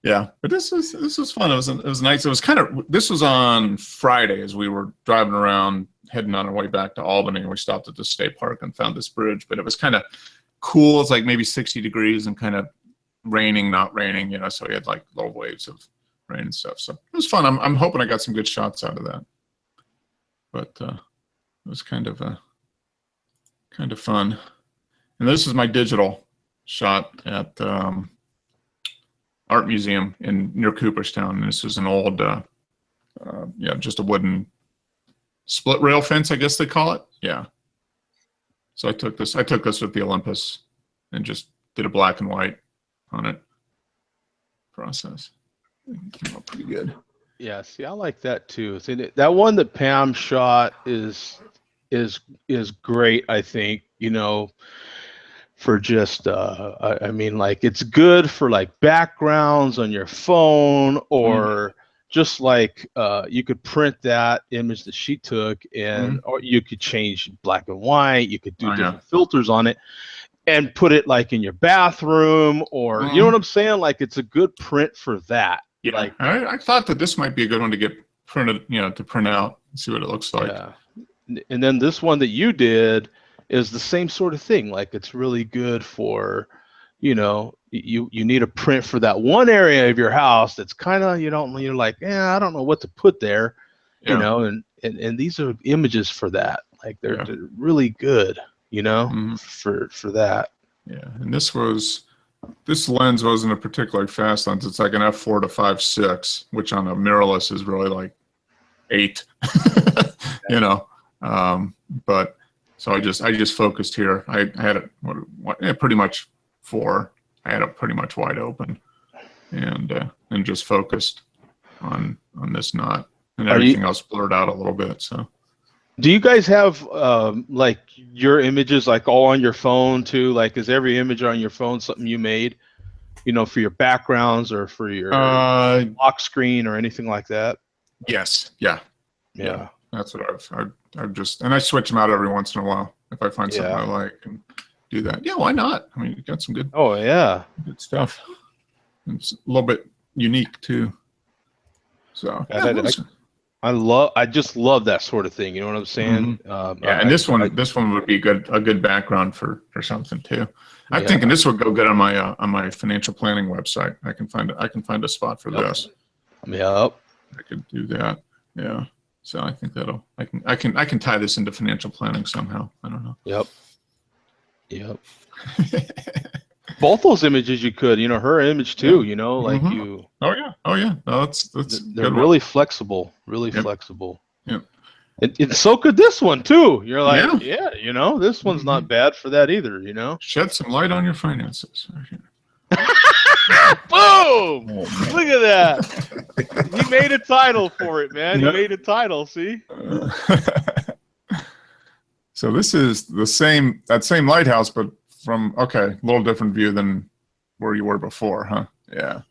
Yeah, but this was fun. It was nice. It was kind of, this was on Friday as we were driving around, heading on our way back to Albany, and we stopped at the state park and found this bridge. But it was kind of cool. It's like maybe 60 degrees and kind of raining, not raining, you know. So we had like little waves of rain and stuff. So it was fun. I'm hoping I got some good shots out of that. But it was kind of fun. And this is my digital shot at Art Museum near Cooperstown. And this is an old, just a wooden split rail fence, I guess they call it. Yeah. So I took this with the Olympus and just did a black and white on it process. It came out pretty good. Yeah, see, I like that too. See, that one that Pam shot is great, I think, you know, for just I mean, like, it's good for like backgrounds on your phone, or just like you could print that image that she took, and or you could change black and white, you could do different filters on it and put it like in your bathroom, or you know what I'm saying? Like, it's a good print for that. Yeah, like, I thought that this might be a good one to get printed, you know, to print out and see what it looks like. Yeah. And then this one that you did is the same sort of thing. Like, it's really good for, you know, you need a print for that one area of your house that's kind of, you're like, I don't know what to put there, you know, and these are images for that. Like, they're really good, you know, for that. Yeah, and this lens wasn't a particularly fast lens. It's like an f4 to 5.6, which on a mirrorless is really like 8, you know. But so I just focused here. I had it pretty much 4. I had it pretty much wide open, and just focused on this knot, and everything else blurred out a little bit. So. Do you guys have like your images like all on your phone too? Like, is every image on your phone something you made, you know, for your backgrounds or for your lock screen or anything like that? Yes. Yeah. That's what I've just, and I switch them out every once in a while if I find something I like and do that. Yeah, why not? I mean, you got some good. Oh yeah. Good stuff. It's a little bit unique too. So. I just love that sort of thing. You know what I'm saying? And this one would be a good background for something too. I'm thinking this would go good on my financial planning website. I can find a spot for this. Yep. I could do that. Yeah. So I think I can tie this into financial planning somehow. I don't know. Yep. Both those images you could, you know, her image too, you know, like you. Oh yeah. No, they're really flexible, flexible. Yep. And so could this one too. You're like, you know, this one's not bad for that either, you know. Shed some light on your finances. Boom! Look at that. He made a title for it, man. He made a title. See. So this is that same lighthouse, but from a little different view than where you were before, huh? Yeah.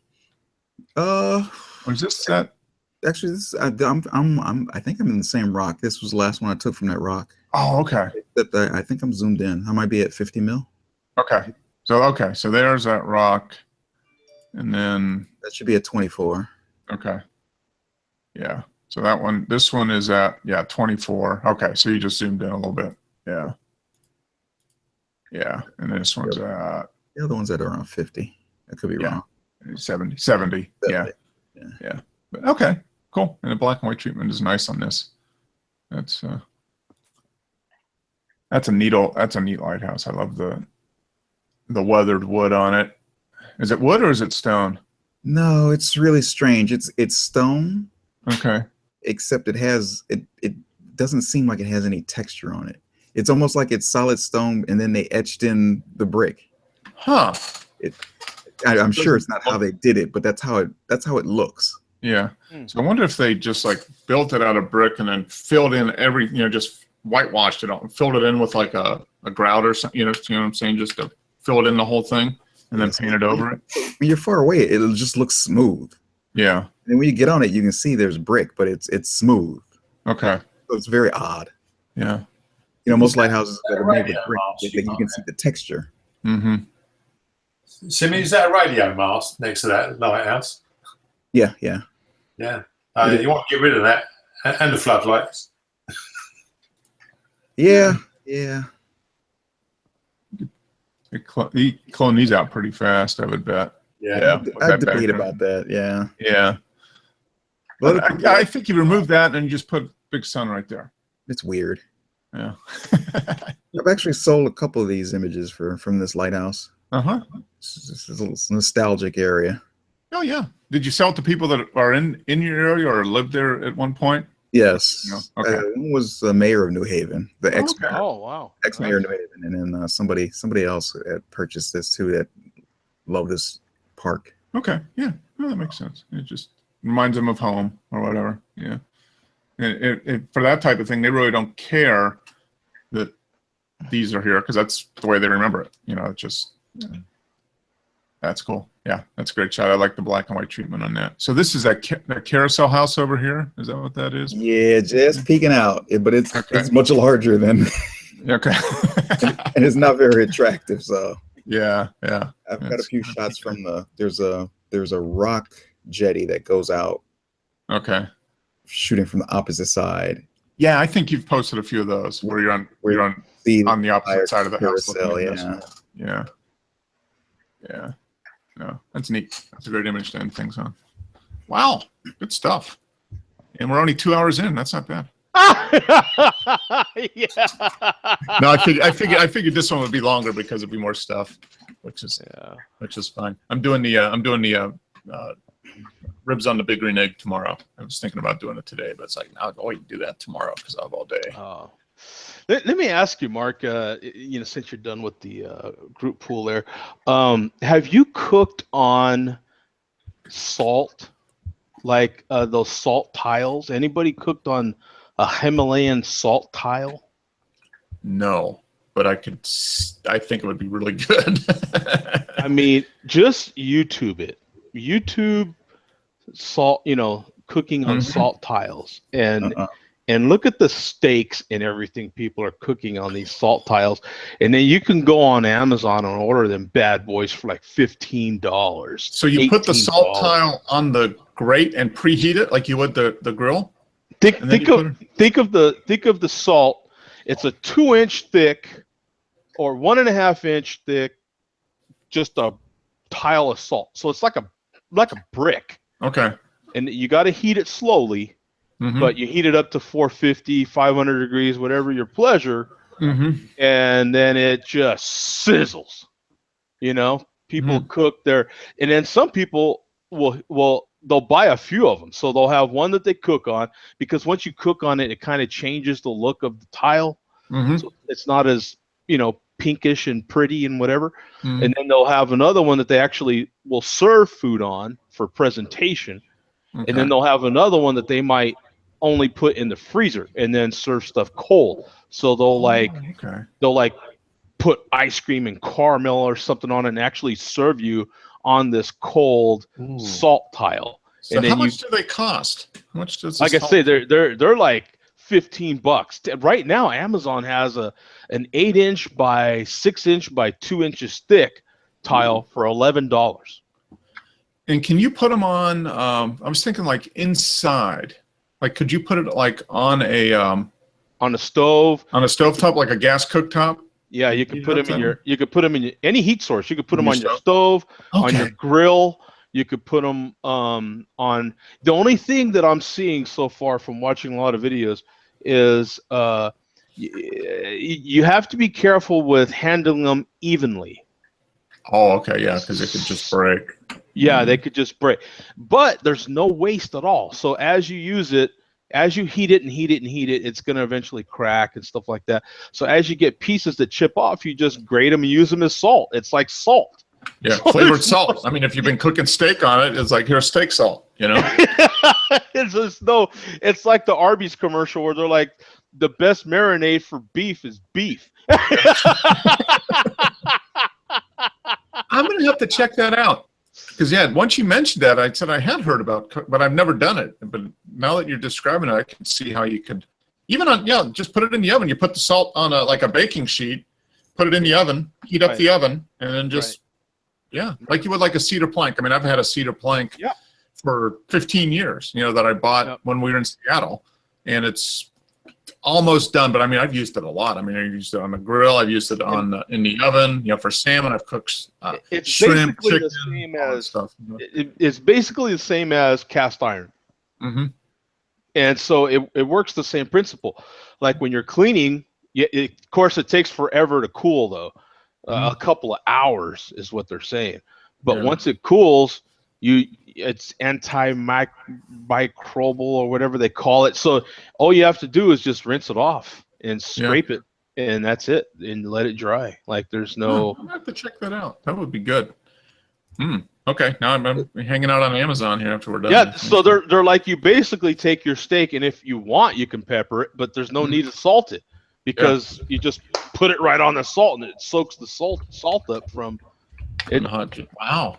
Was this that? Actually, this I think I'm in the same rock. This was the last one I took from that rock. Oh, okay. I think I'm zoomed in. I might be at 50 mil. Okay. So there's that rock, and then that should be at 24. Okay. Yeah. So this one is at 24. Okay. So you just zoomed in a little bit. Yeah. Yeah. And this one's at. The other one's at around 50. I could be wrong. 70. Yeah. But okay. Cool. And the black and white treatment is nice on this. That's a neat lighthouse. I love the weathered wood on it. Is it wood or is it stone? No, it's really strange. It's stone. Okay. Except it doesn't seem like it has any texture on it. It's almost like it's solid stone and then they etched in the brick. Huh. I'm sure it's not how they did it, but that's how it looks. Yeah. So I wonder if they just like built it out of brick and then filled in just whitewashed it all, filled it in with like a grout or something, you know what I'm saying? Just to fill it in the whole thing and then paint it over it. When you're far away, it'll just look smooth. Yeah. And when you get on it, you can see there's brick, but it's smooth. Okay. So it's very odd. Yeah. You know, most lighthouses that are made with brick, you can see the texture. Simmy, is that a radio mast next to that lighthouse? Yeah, yeah. Yeah. You want to get rid of that and the floodlights. Yeah, yeah. You clone these out pretty fast, I would bet. Yeah. with I that debate background. about that. Yeah. Yeah. But I think you remove that and you just put Big Sun right there. it's weird. Yeah. I've actually sold a couple of these images from this lighthouse. Uh-huh. It's a little nostalgic area. Oh, yeah. Did you sell it to people that are in your area or lived there at one point? Yes. No. Okay. One was the mayor of New Haven, the Oh, ex okay. Oh wow. mayor of New Haven, and then somebody else had purchased this too that loved this park. Okay. Yeah. Well, that makes sense. It just reminds them of home or whatever. Yeah. And for that type of thing, they really don't care that these are here because that's the way they remember it. You know, it's just, that's cool. Yeah, that's a great shot. I like the black and white treatment on that. So this is that carousel house over here. Is that what that is? Yeah, just peeking out, but it's Okay. it's much larger than, Okay. and it's not very attractive. So Yeah. Yeah. I've got a That's- few shots from there's a rock jetty that goes out Okay. shooting from the opposite side. Yeah, I think you've posted a few of those where you're on See on the opposite entire side of the house. carousel, looking at yeah. this. Yeah. Yeah. No, that's neat. That's a great image to end things on. Wow, good stuff. And we're only 2 hours in. That's not bad. Yeah. No, I figured this one would be longer because it'd be more stuff, which is fine. I'm doing the ribs on the big green egg tomorrow. I was thinking about doing it today, but it's like, no, I'll do that tomorrow because I have all day. Oh. Let me ask you, Mark. Since you're done with the group pool there, have you cooked on salt, like those salt tiles? Anybody cooked on a Himalayan salt tile? No, but I think it would be really good. I mean, just YouTube it. YouTube salt, cooking on Mhm. salt tiles, and look at the steaks and everything people are cooking on these salt tiles, and then you can go on Amazon and order them bad boys for like $15. So you put the salt $18. tile on the grate and preheat it like you would the grill? Think And then think of the salt. It's a 2-inch thick or 1.5-inch thick, just a tile of salt. So it's like a brick, Okay. and you got to heat it slowly. Mhm. But you heat it up to 450, 500 degrees, whatever your pleasure, Mhm. and then it just sizzles. People cook their, and then some people they'll buy a few of them, so they'll have one that they cook on, because once you cook on it, it kind of changes the look of the tile, Mhm. so it's not as pinkish and pretty and whatever. Mhm. And then they'll have another one that they actually will serve food on for presentation. Okay. And then they'll have another one that they might only put in the freezer and then serve stuff cold. So they'll put ice cream and caramel or something on it and actually serve you on this cold salt tile. So and how then much do they cost? How much does like I this say, they're like $15. Right now, Amazon has an 8-inch by 6-inch by 2 inches thick tile for $11. And can you put them on? I was thinking like inside. Like, could you put it like on a stove? on a stovetop, like a gas cooktop? Yeah, you could put them in your. You could put them in any heat source. You could put them on your stove, on your Okay. grill. You could put them on. The only thing that I'm seeing so far from watching a lot of videos is you have to be careful with handling them evenly. Oh, okay, yeah, because it could just break. Yeah, they could just break. But there's no waste at all. So as you use it, as you heat it and heat it and heat it, it's going to eventually crack and stuff like that. So as you get pieces that chip off, you just grate them and use them as salt. It's like salt. Yeah, So flavored there's salt. I mean, if you've been cooking steak on it, it's like, here's steak salt, It's like the Arby's commercial where they're like, the best marinade for beef is beef. I'm going to have to check that out. Because, yeah, once you mentioned that, I said I had heard about, but I've never done it. But now that you're describing it, I can see how you could, even on, just put it in the oven. You put the salt on like a baking sheet, put it in the oven, heat up the oven, and then just, like you would like a cedar plank. I mean, I've had a cedar plank for 15 years, that I bought when we were in Seattle, and it's almost done. But I mean, I've used it a lot. I mean, I used it on the grill. I've used it in the oven, for salmon. I've cooked It's shrimp, basically chicken, the same all that as stuff. it's basically the same as cast iron. Mm-hmm. And so it works the same principle. Like when you're cleaning, of course, it takes forever to cool, though. A couple of hours is what they're saying. But once it cools, it's antimicrobial or whatever they call it. So all you have to do is just rinse it off and scrape it, and that's it, and let it dry. Like there's no. I'm gonna have to check that out. That would be good. Okay, now I'm hanging out on Amazon here after we're done. Yeah, so they're like, you basically take your steak, and if you want, you can pepper it, but there's no need to salt it, because you just put it right on the salt, and it soaks the salt up from it. Wow.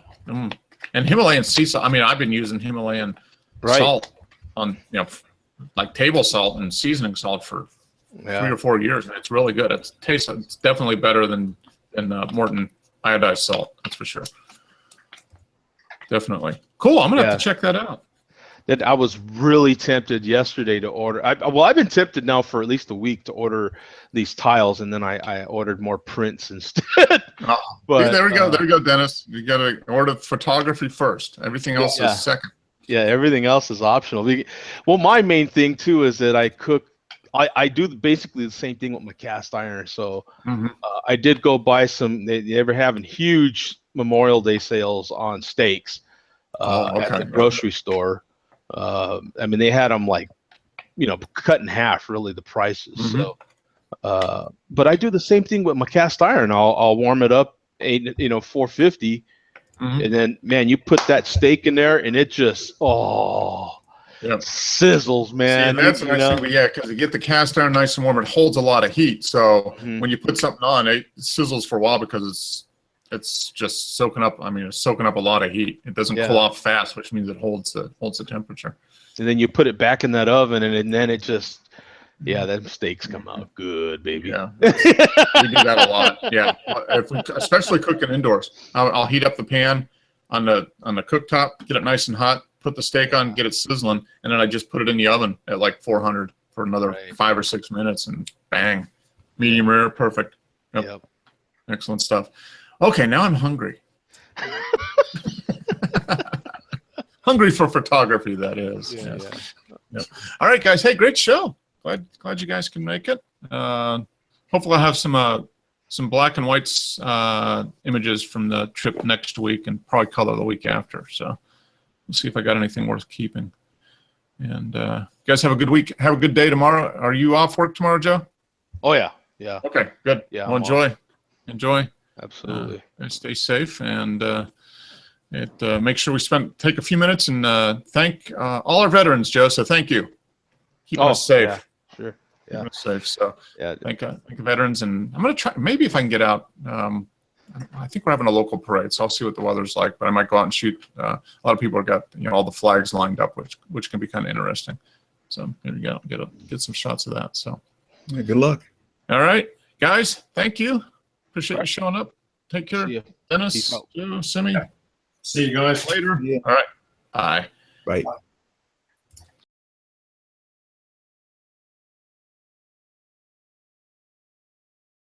And Himalayan sea salt. I mean, I've been using Himalayan salt on, like table salt and seasoning salt for 3 or 4 years. It's really good. It's definitely better than Morton iodized salt. That's for sure. Definitely. Cool. I'm going to have to check that out. That I was really tempted yesterday to order. I've been tempted now for at least a week to order these tiles, and then I ordered more prints instead. But there we go. There you go, Dennis. You got to order photography first. Everything else is second. Yeah, everything else is optional. Well, my main thing too is that I cook. I do basically the same thing with my cast iron. So I did go buy some. They ever having huge Memorial Day sales on steaks at the grocery store. I mean, they had them like, cut in half, really, the prices. So, but I do the same thing with my cast iron. I'll warm it up, 450, and then, man, you put that steak in there, and it just sizzles, man. See, that's the nice thing, because you get the cast iron nice and warm, it holds a lot of heat. So when you put something on, it sizzles for a while because it's just soaking up. I mean, it's soaking up a lot of heat. It doesn't cool off fast, which means it holds the temperature. And then you put it back in that oven, and then it just, them steaks come out good, baby. Yeah, we do that a lot. Yeah, especially cooking indoors. I'll heat up the pan on the cooktop, get it nice and hot, put the steak on, get it sizzling, and then I just put it in the oven at like 400 for another 5 or 6 minutes, and bang, medium rare, perfect. Yep. Excellent stuff. Okay, now I'm hungry. Hungry for photography, that is. Yep. All right, guys. Hey, great show. Glad you guys can make it. Hopefully, I'll have some black and whites images from the trip next week, and probably color the week after. So we'll see if I got anything worth keeping. And you guys have a good week. Have a good day tomorrow. Are you off work tomorrow, Joe? Oh yeah. Okay, good. Yeah. Well, enjoy. Absolutely. And stay safe, and make sure we take a few minutes and thank all our veterans, Joe. So thank you. Keeping us safe. Yeah, sure. Yeah. Keeping us safe. So thank veterans, and I'm gonna try. Maybe if I can get out. I think we're having a local parade, so I'll see what the weather's like. But I might go out and shoot. A lot of people have got all the flags lined up, which can be kind of interesting. So there we go. Get some shots of that. So good luck. All right, guys. Thank you. Appreciate you showing up. Take care. Dennis, Joe, Simi. See you guys later. All right. Bye. Bye.